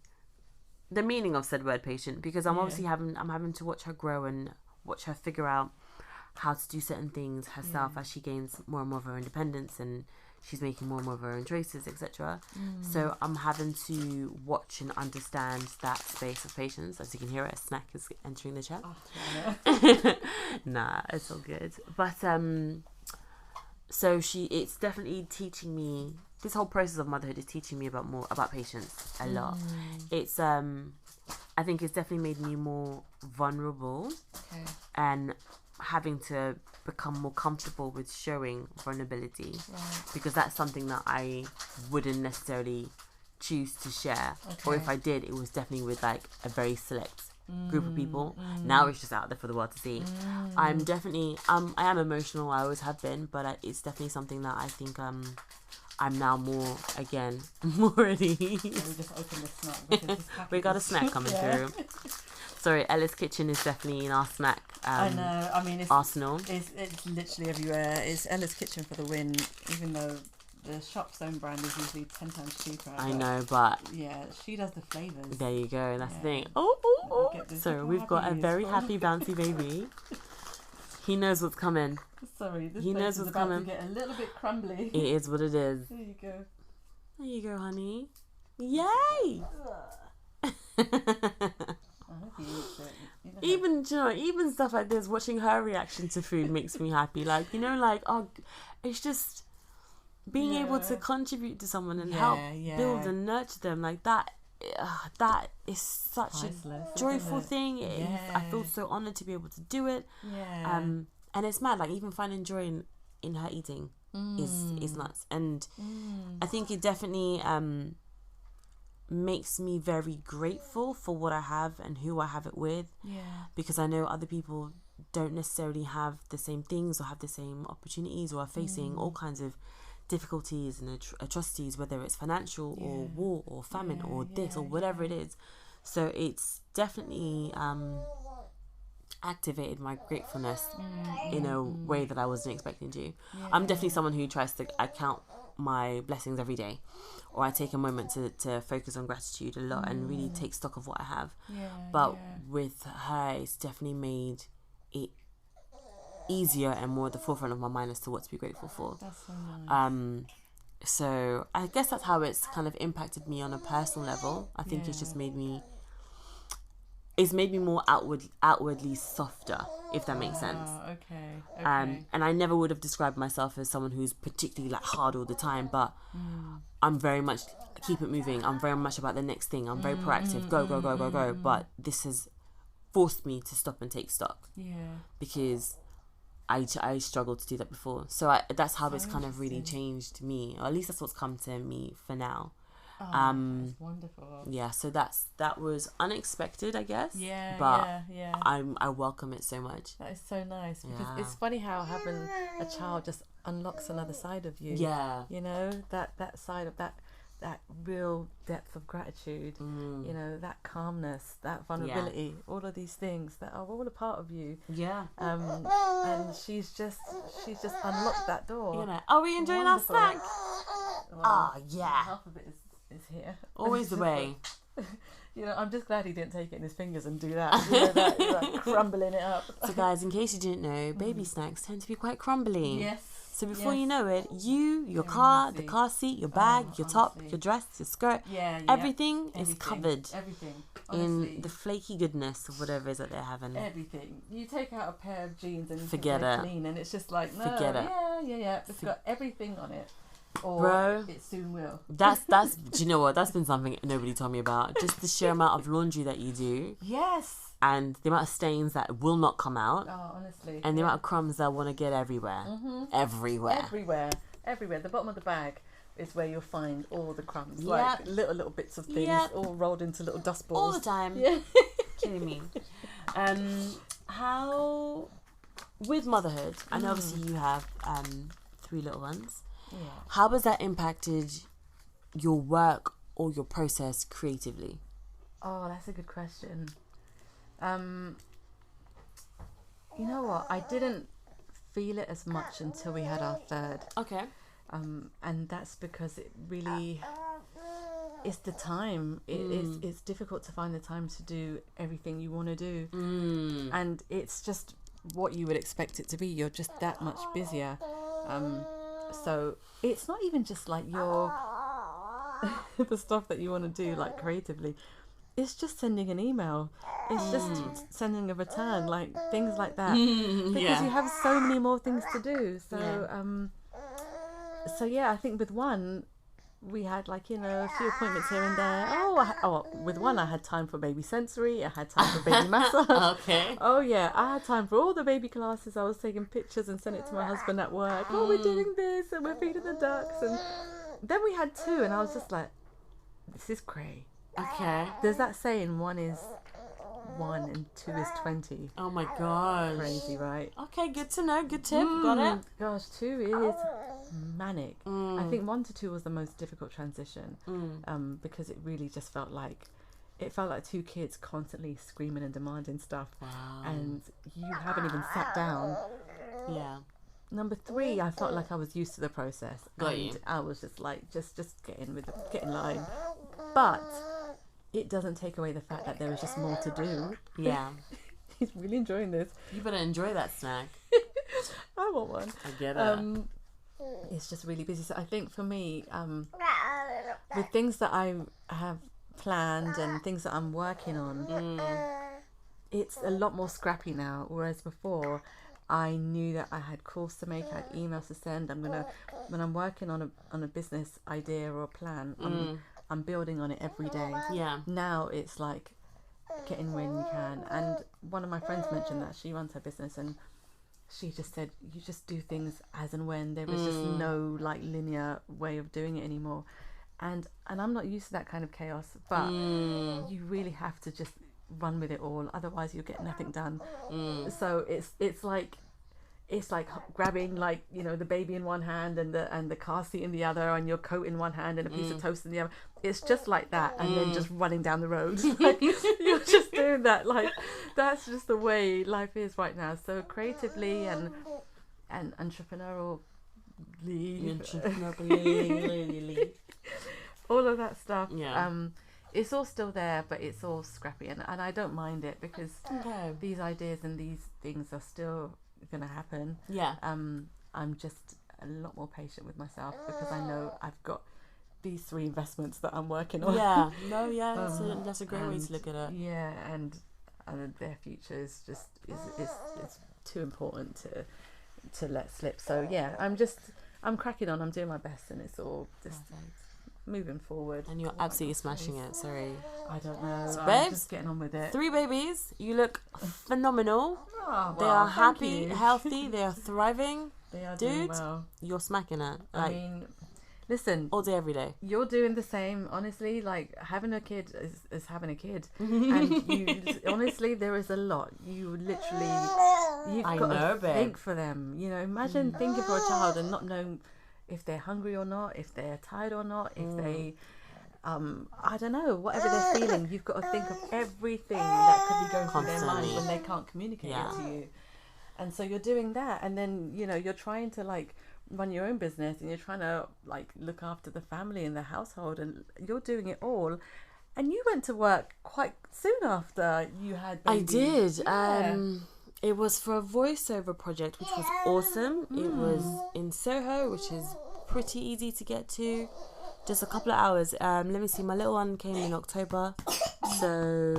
the meaning of said word patient, because I'm obviously having to watch her grow and watch her figure out how to do certain things herself as she gains more and more of her independence, and she's making more and more of her own choices, etc. So I'm having to watch and understand that space of patience. As you can hear, a snack is entering the chat. Nah, it's all good. But so it's definitely teaching me, this whole process of motherhood is teaching me about patience a lot. It's I think it's definitely made me more vulnerable, and having to become more comfortable with showing vulnerability, because that's something that I wouldn't necessarily choose to share, or if I did, it was definitely with like a very select group of people. Now it's just out there for the world to see. I'm definitely I am emotional. I always have been, but it's definitely something that I think I'm now more ready. We just opened the snack. We got a snack coming through. Sorry, Ella's Kitchen is definitely in our snack I know. I mean, it's arsenal. It's literally everywhere. It's Ella's Kitchen for the win, even though the shop's own brand is usually 10 times cheaper. I know, but... Yeah, she does the flavours. There you go. That's the thing. Oh. So we've got a very happy, bouncy baby. He knows what's coming. Sorry, this knows what's coming. To get a little bit crumbly. It is what it is. There you go. There you go, honey. Yay! Even stuff like this, watching her reaction to food makes me happy. Like, it's just being able to contribute to someone and help build and nurture them like that. That is such priceless, a joyful thing. I feel so honoured to be able to do it. And it's mad, like even finding joy in her eating. is nuts. And I think it definitely makes me very grateful for what I have and who I have it with. Because I know other people don't necessarily have the same things or have the same opportunities or are facing all kinds of difficulties and atrocities, whether it's financial or war or famine or this or whatever it is. So it's definitely activated my gratefulness in a way that I wasn't expecting to. I'm definitely someone who tries to count my blessings every day, or I take a moment to focus on gratitude a lot and really take stock of what I have. But with her, it's definitely made it easier and more at the forefront of my mind as to what to be grateful for. That's so nice. So I guess that's how it's kind of impacted me on a personal level. I think it's just made me more outwardly softer, if that makes sense. Okay. And I never would have described myself as someone who's particularly like hard all the time, but I'm very much keep it moving. I'm very much about the next thing. I'm very proactive. Go. But this has forced me to stop and take stock. Because I struggled to do that before. So that's how it's kind of really changed me. Or at least that's what's come to me for now. That's wonderful. Yeah, so that was unexpected, I guess. But I welcome it so much. That is so nice, because it's funny how having a child just unlocks another side of you. You know, that side of that real depth of gratitude, you know, that calmness, that vulnerability, all of these things that are all a part of you. And she's just unlocked that door. You know, are we enjoying our snack? Half of it is here. Always the way. You know, I'm just glad he didn't take it in his fingers and do that. You know, that like crumbling it up. So guys, in case you didn't know, baby snacks tend to be quite crumbly. Yes. So before you know it, your car, the car seat, your bag, your top, your dress, your skirt, everything is covered in the flaky goodness of whatever it is that they're having. Everything. You take out a pair of jeans and forget it. Clean, and it's just like, no, forget it. Yeah. It's got everything on it. Or bro, it soon will. That's do you know what? That's been something nobody told me about. Just the sheer amount of laundry that you do. Yes. And the amount of stains that will not come out. Oh, honestly. And the amount of crumbs that want to get everywhere. Everywhere. The bottom of the bag is where you'll find all the crumbs. Like little bits of things all rolled into little dust balls. All the time. Yeah. Kidding me. How, with motherhood, I know obviously you have 3 little ones. How has that impacted your work or your process creatively? Oh, that's a good question. You know what? I didn't feel it as much until we had our 3rd. Okay. And that's because it really is the time. It's difficult to find the time to do everything you want to do. And it's just what you would expect it to be. You're just that much busier. So it's not even just like your the stuff that you want to do like creatively. It's just sending an email. It's just sending a return, like things like that. Because you have so many more things to do. So I think with one, we had like, you know, a few appointments here and there. With one I had time for baby sensory. I had time for baby massage. Okay. Oh yeah, I had time for all the baby classes. I was taking pictures and sending it to my husband at work. Oh, we're doing this and we're feeding the ducks. And then we had 2 and I was just like, this is cray. Okay. There's that saying, 1 is 1 and 2 is 20. Oh my gosh. Crazy, right? Okay, good to know. Good tip. Got it. Gosh, 2 is manic. I think 1 to 2 was the most difficult transition, because it really just felt like 2 kids constantly screaming and demanding stuff. Wow. And you haven't even sat down. Yeah. Number 3, I felt like I was used to the process. Got you. I was just like, just get in line. But it doesn't take away the fact that there is just more to do. Yeah. He's really enjoying this. You better enjoy that snack. I want one. I get it. It's just really busy. So I think for me, with things that I have planned and things that I'm working on, it's a lot more scrappy now. Whereas before, I knew that I had calls to make, I had emails to send. When I'm working on a business idea or a plan, I'm building on it every day. Yeah. Now it's like get in when you can. And one of my friends mentioned that she runs her business, and she just said, you just do things as and when. There was just no like linear way of doing it anymore. And I'm not used to that kind of chaos, but you really have to just run with it all, otherwise you'll get nothing done. So it's like grabbing, like, you know, the baby in one hand and the car seat in the other, and your coat in one hand and a piece of toast in the other. It's just like that, and then just running down the road. Like, you're just doing that. Like, that's just the way life is right now. So creatively and entrepreneurially, all of that stuff. Yeah. It's all still there, but it's all scrappy, and I don't mind it, because these ideas and these things are still gonna happen. Yeah. I'm just a lot more patient with myself, because I know I've got these 3 investments that I'm working on. Yeah. No. Yeah. That's a great way to look at it. Yeah, and their future is just is too important to let slip. So yeah, I'm cracking on. I'm doing my best, and it's all just moving forward. And you're absolutely smashing it. Sorry. I don't know. So, I'm babes, just getting on with it. 3 babies. You look phenomenal. Oh, They are happy, healthy. They are thriving. They are Dude, doing well. You're smacking it. I mean, listen, all day, every day. you're doing the same. Honestly, like, having a kid is having a kid, and you honestly, there is a lot. You've got to think for them. You know, imagine thinking for a child and not knowing if they're hungry or not, if they're tired or not, if they I don't know, whatever they're feeling, you've got to think of everything that could be going through their mind when they can't communicate it to you. And so you're doing that, and then, you know, you're trying to like run your own business, and you're trying to like look after the family and the household, and you're doing it all. And you went to work quite soon after you had baby. I did. Yeah. It was for a voiceover project, which was awesome. It was in Soho, which is pretty easy to get to. Just a couple of hours. Let me see. My little one came in October, so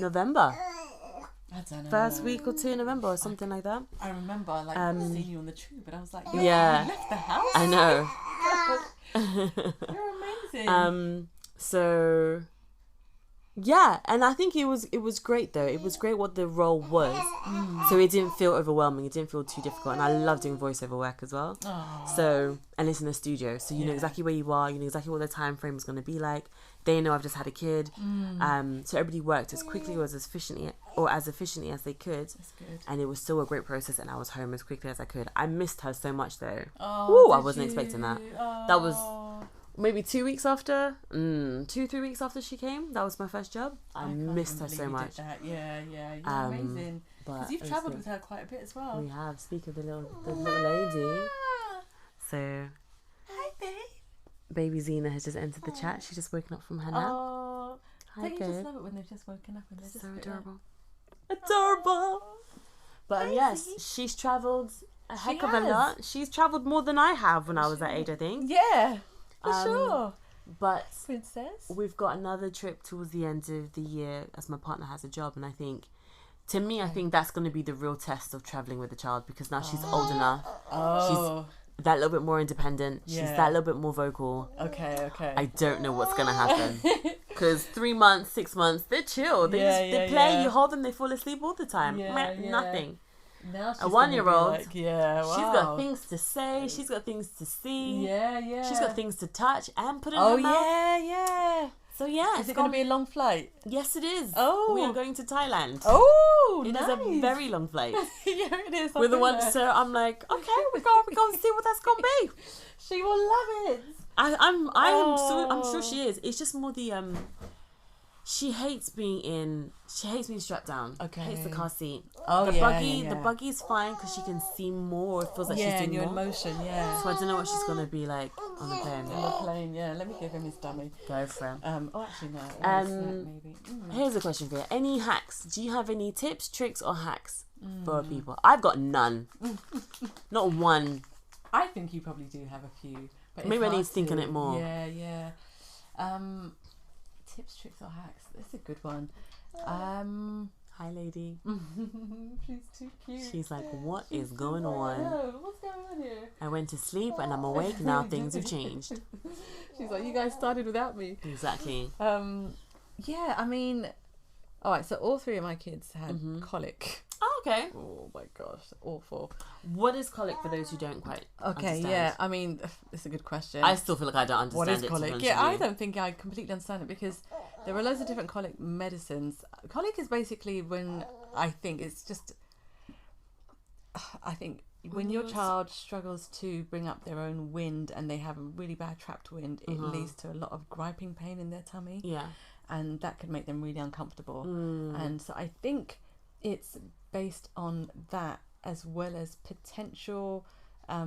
November. I don't know. First week or 2 in November or something like that. I remember like seeing you on the tube, but I was like, Yeah. you left the house. I know. You're amazing. So yeah, and I think it was great though. It was great what the role was. So it didn't feel overwhelming. It didn't feel too difficult, and I love doing voiceover work as well. So, and it's in a studio, so you know exactly where you are. You know exactly what the time frame is going to be like. They know I've just had a kid. So everybody worked as quickly or as efficiently as they could. That's good. And it was still a great process, and I was home as quickly as I could. I missed her so much though. Oh, I wasn't expecting that. That was maybe 2 weeks after, 2-3 weeks after she came. That was my first job. I missed her so much. Yeah, you're amazing. Because you've travelled with her quite a bit as well. We have. Speak of the little lady. So, Hi, babe. baby Zena has just entered the chat. She's just woken up from her nap. Oh, Hi, don't you just babe. love it when they've just woken up and they're just So a bit adorable. like, Adorable. But Crazy. yes, she's travelled a heck She of a has. lot. She's travelled more than I have when I was that age, I think. yeah, for Um, sure. But Princess. we've got another trip towards the end of the year as my partner has a job, and I think, to me, I think that's going to be the real test of travelling with a child, because now she's old enough. Oh, She's that little bit more independent. She's Yeah. that little bit more vocal. okay. I don't know what's going to happen. Because 3 months, 6 months, they're chill. They they play, you hold them, they fall asleep all the time. Yeah, yeah. Nothing. Now she's A 1-year-old, like, yeah, wow. She's got things to say. She's got things to see. Yeah. She's got things to touch and put in Oh, her mouth. yeah. So yeah, Is it going to be a long flight? Yes, it is. Oh. We are going to Thailand. Oh, It nice. is a very long flight. Yeah, it is. With the one, there. so I'm like, okay, we're going to see what that's going to be. She will love it. I'm sure she is. It's just more the she hates being strapped down. Okay. Hates the car seat. Oh, the yeah, buggy, yeah, yeah. the buggy's fine because she can see more. It feels like she's Yeah, doing and you're in more. motion, yeah. So I don't know what she's gonna be like on the plane. On the plane, yeah. Let me give him his dummy. Go for it. Oh, actually, no. Snack, maybe. Here's a question for you. Any hacks? Do you have any tips, tricks, or hacks for people? I've got none. Not one. I think you probably do have a few. But Maybe I it's need hard to think on it more. Yeah. Tips, tricks, or hacks? That's a good one. Hi, lady. She's too cute. She's like, what is going I on? know. What's going on here? I went to sleep and I'm awake now. Things have changed. She's like, you guys started without me. Exactly. Yeah, I mean, all right. So all 3 of my kids had colic. Okay. Oh my gosh, awful. What is colic for those who don't quite understand? Yeah, I mean, it's a good question. I still feel like I don't understand what is it. Colic? Yeah, I don't think I completely understand it because there are loads of different colic medicines. Colic is basically when when your child struggles to bring up their own wind and they have a really bad trapped wind, it leads to a lot of griping pain in their tummy. Yeah. And that could make them really uncomfortable. And so I think it's based on that as well as potential, I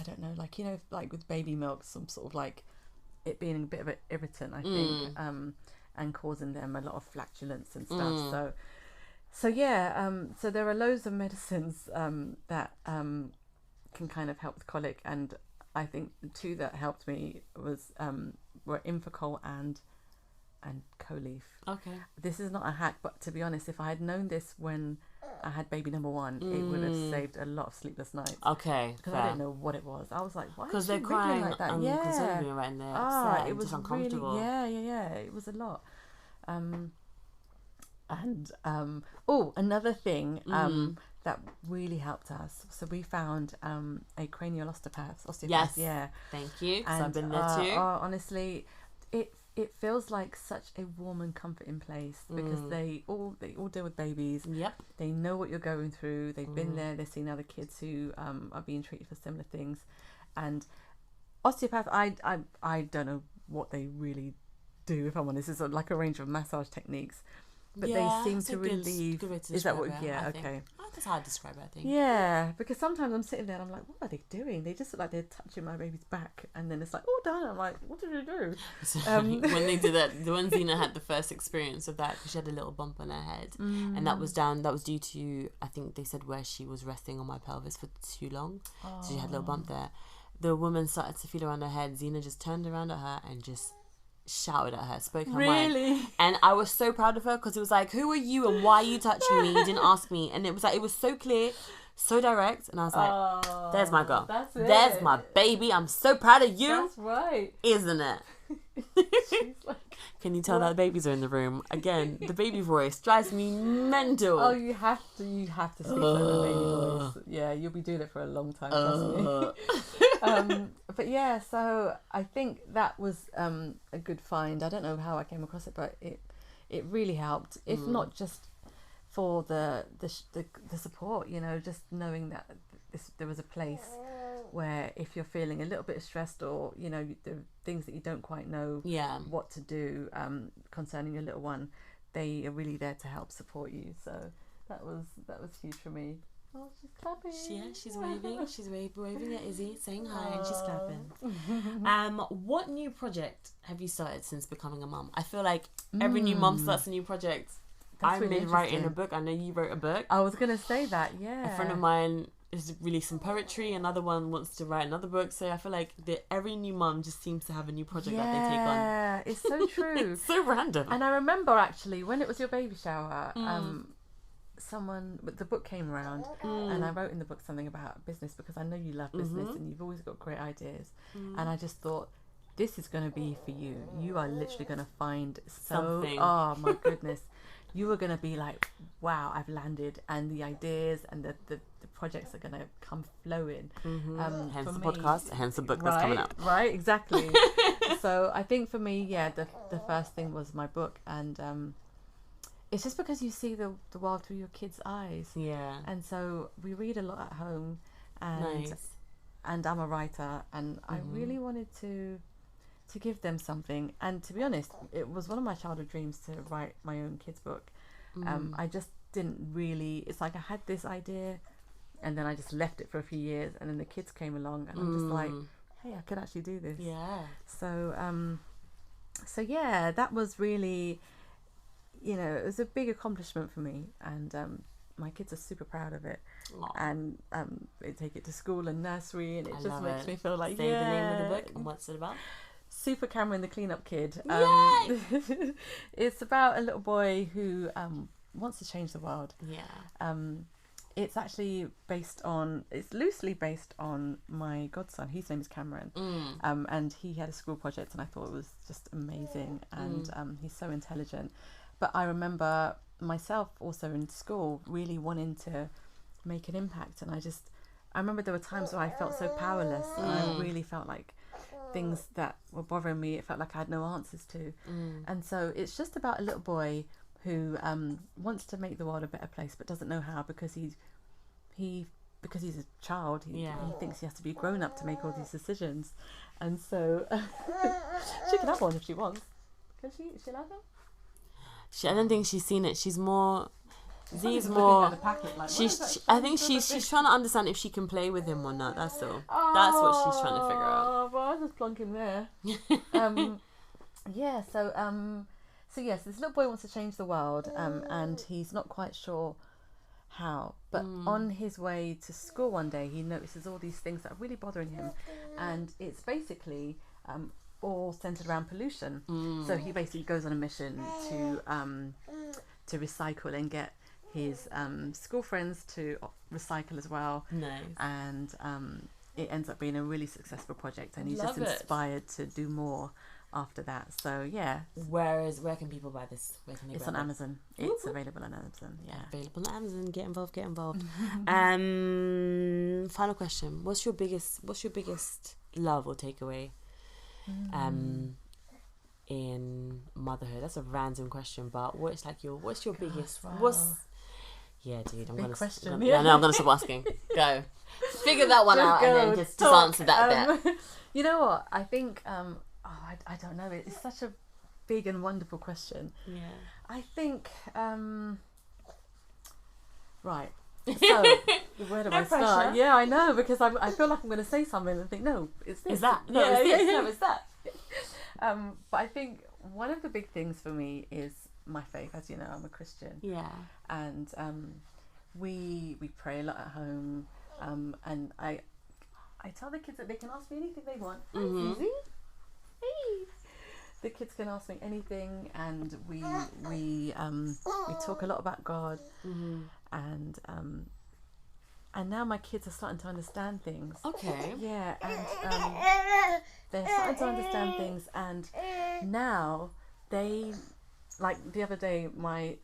don't know, like, you know, like with baby milk, some sort of like it being a bit of an irritant, I think, and causing them a lot of flatulence and stuff. So yeah, so there are loads of medicines that can kind of help with colic, and I think the two that helped me were Infocol and Coleaf. Okay. This is not a hack, but to be honest, if I had known this when I had baby number one, it would have saved a lot of sleepless nights. Okay. Because I didn't know what it was. I was like, why is she they're crying like that? uncontrollably right in there, upset it was just uncomfortable. Really, yeah. It was a lot. Another thing that really helped us. So we found a cranial osteopath. Yes. Yeah. Thank you. And I've been there too. Honestly, it feels like such a warm and comforting place because they all deal with babies. Yep. They know what you're going through. They've been there. They've seen other kids who are being treated for similar things. And osteopath, I don't know what they really do, if I'm honest. It's like a range of massage techniques. But they seem to relieve. Is that what? Yeah. Okay. That's how I describe it, I think. Yeah, because sometimes I'm sitting there and I'm like, what are they doing? They just look like they're touching my baby's back, and then it's like, oh, done. I'm like, what did they do? So when they did that, when Zena had the first experience of that, because she had a little bump on her head, and that was due to, I think they said, where she was resting on my pelvis for too long, so she had a little bump there. The woman started to feel around her head. Zena just turned around at her and just shouted at her, spoke her mind. And I was so proud of her because it was like, who are you and why are you touching me? You didn't ask me. And it was like, it was so clear, so direct. And I was like, there's my girl. That's it. There's my baby. I'm so proud of you. That's right. Isn't it? She's like, can you tell that the babies are in the room? Again, the baby voice drives me mental. Oh, you have to speak like the baby voice. Yeah, you'll be doing it for a long time, trust me. But yeah, so I think that was a good find. I don't know how I came across it, but it really helped. If not just for the support, you know, just knowing that there was a place where if you're feeling a little bit stressed or, you know, the things that you don't quite know what to do concerning your little one, they are really there to help support you. So that was huge for me. Oh, she's clapping. Yeah, she's waving. She's waving at Izzy, saying hi, and she's clapping. What new project have you started since becoming a mum? I feel like every new mum starts a new project. I've been writing a book. I know you wrote a book. I was going to say that, yeah. A friend of mine is releasing poetry. Another one wants to write another book. So I feel like every new mum just seems to have a new project that they take on. Yeah, it's so true. It's so random. And I remember actually when it was your baby shower, the book came around and I wrote in the book something about business because I know you love business and you've always got great ideas. And I just thought, this is going to be for you. You are literally going to find something. Oh my goodness. You are going to be like, wow, I've landed, and the ideas and the projects are going to come flowing. Hence the podcast, hence the book that's coming out. Right, exactly. So I think for me, the first thing was my book, and it's just because you see the world through your kids' eyes. Yeah. And so we read a lot at home, and I'm a writer, and I really wanted to give them something. And to be honest, it was one of my childhood dreams to write my own kids' book. I just didn't really, it's like I had this idea and then I just left it for a few years, and then the kids came along and I'm just like, hey, I could actually do this. Yeah. So yeah, that was really, you know, it was a big accomplishment for me, and my kids are super proud of it. Aww. And they take it to school and nursery, and it just makes me feel like, Say the name of the book and what's it about? Super Cameron the Cleanup Kid. Yay! It's about a little boy who wants to change the world. Yeah. It's actually it's loosely based on my godson. His name is Cameron. And he had a school project, and I thought it was just amazing. And he's so intelligent. But I remember myself also in school really wanting to make an impact, and I remember there were times where I felt so powerless, and I really felt like things that were bothering me, it felt like I had no answers to. And so it's just about a little boy who wants to make the world a better place but doesn't know how, because he's a child. He thinks he has to be grown up to make all these decisions. And so she can have one if she wants. Can she? Is she allowed them? I don't think she's seen it. She's more. Z's more. I think she's trying to understand if she can play with him or not. That's all. That's what she's trying to figure out. Well, I was just plonking there. So yes, this little boy wants to change the world, and he's not quite sure how. But on his way to school one day, he notices all these things that are really bothering him, and it's basically all centered around pollution. So he basically goes on a mission to recycle and get his school friends to recycle as well. Nice. And it ends up being a really successful project, and he's just inspired to do more after that. So yeah. Where can people buy this? It's on Amazon. It's available on Amazon. Yeah. Available on Amazon. Get involved. Final question. What's your biggest love or takeaway in motherhood? That's a random question, but what's your biggest? Yeah, dude, I'm gonna stop asking. Go. Figure that one out and then just answer that bit. You know what? I think I don't know. It's such a big and wonderful question. Yeah. I think right. So where do I start? Yeah, I know, because I feel like I'm going to say something and think, no, it's this. Is that? No, it's this. No, it's that. But I think one of the big things for me is my faith. As you know, I'm a Christian. Yeah. And we pray a lot at home. And I tell the kids that they can ask me anything they want. Easy. Hey. The kids can ask me anything, and we talk a lot about God. And now my kids are starting to understand things. Okay. Yeah, and they're starting to understand things, and now they, like the other day, my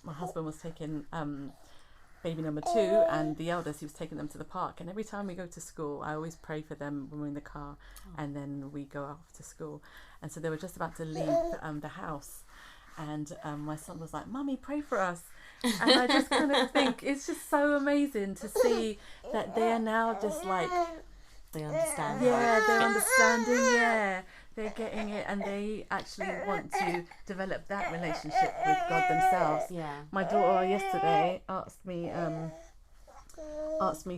husband was taking baby number 2 and the eldest, he was taking them to the park, and every time we go to school I always pray for them when we're in the car, and then we go off to school. And so they were just about to leave the house, and my son was like, "Mummy, pray for us." And I just kind of think it's just so amazing to see that they are now just like, they understand. Yeah, they're understanding. Yeah, they're getting it, and they actually want to develop that relationship with God themselves. Yeah. My daughter yesterday asked me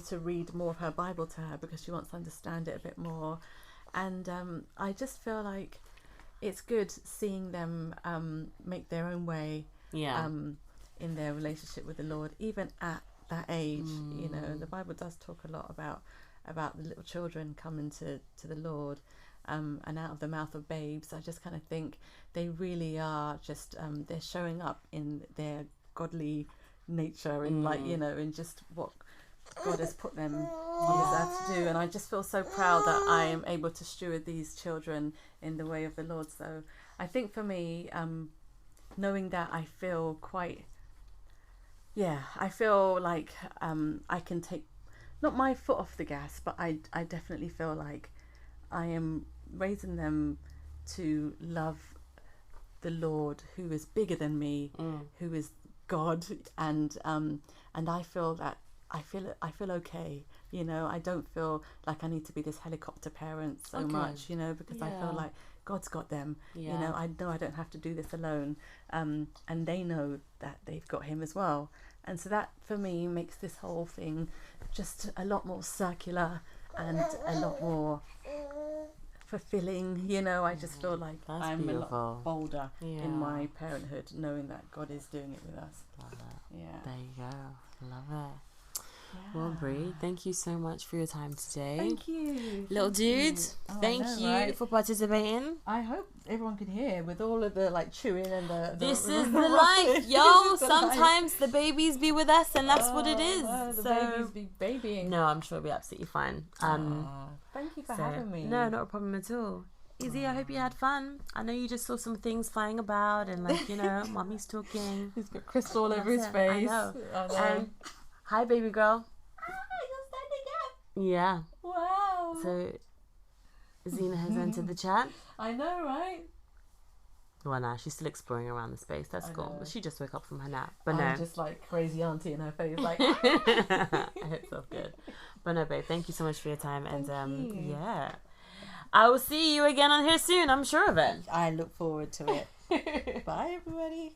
to read more of her Bible to her because she wants to understand it a bit more, and I just feel like it's good seeing them make their own way. Yeah. In their relationship with the Lord, even at that age. You know, the Bible does talk a lot about the little children coming to the Lord, and out of the mouth of babes. I just kind of think they really are just they're showing up in their godly nature, and like, you know, in just what God has put them on this earth to do. And I just feel so proud that I am able to steward these children in the way of the Lord. So I think for me, knowing that, I feel quite, I feel like I can take not my foot off the gas, but I definitely feel like I am raising them to love the Lord, who is bigger than me, who is God, and I feel that I feel okay. You know, I don't feel like I need to be this helicopter parent so much, you know, because I feel like God's got them. You know I don't have to do this alone, and they know that they've got him as well. And so that for me makes this whole thing just a lot more circular and a lot more fulfilling. You know, I just feel like I'm beautiful. A lot bolder in my parenthood, knowing that God is doing it with us. Love it. Yeah. There you go. Love it. Well, Brie, thank you so much for your time today. Thank you. Little dude, thank you for participating. I hope everyone can hear with all of the like chewing and the this is the life, yo. Sometimes the babies be with us, and that's what it is. The babies be babying. No, I'm sure it'll be absolutely fine. Thank you for having me. No, not a problem at all. Izzy, I hope you had fun. I know you just saw some things flying about and like, you know, mommy's talking. He's got crystal all over his face. I know. Hi, baby girl. You're standing up. Yeah. Wow. So, Zena has entered the chat. I know, right? Well, nah, she's still exploring around the space. That's cool. But she just woke up from her nap. But I'm no. just like crazy auntie in her face, like. It's so good. But no, babe, thank you so much for your time. And yeah. I will see you again on here soon. I'm sure of it. I look forward to it. Bye, everybody.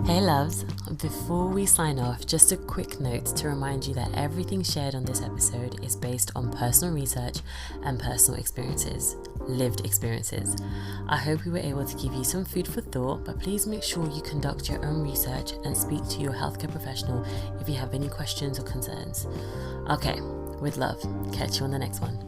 Hey loves, before we sign off, just a quick note to remind you that everything shared on this episode is based on personal research and personal experiences, lived experiences. I hope we were able to give you some food for thought, but please make sure you conduct your own research and speak to your healthcare professional if you have any questions or concerns. Okay, with love, catch you on the next one.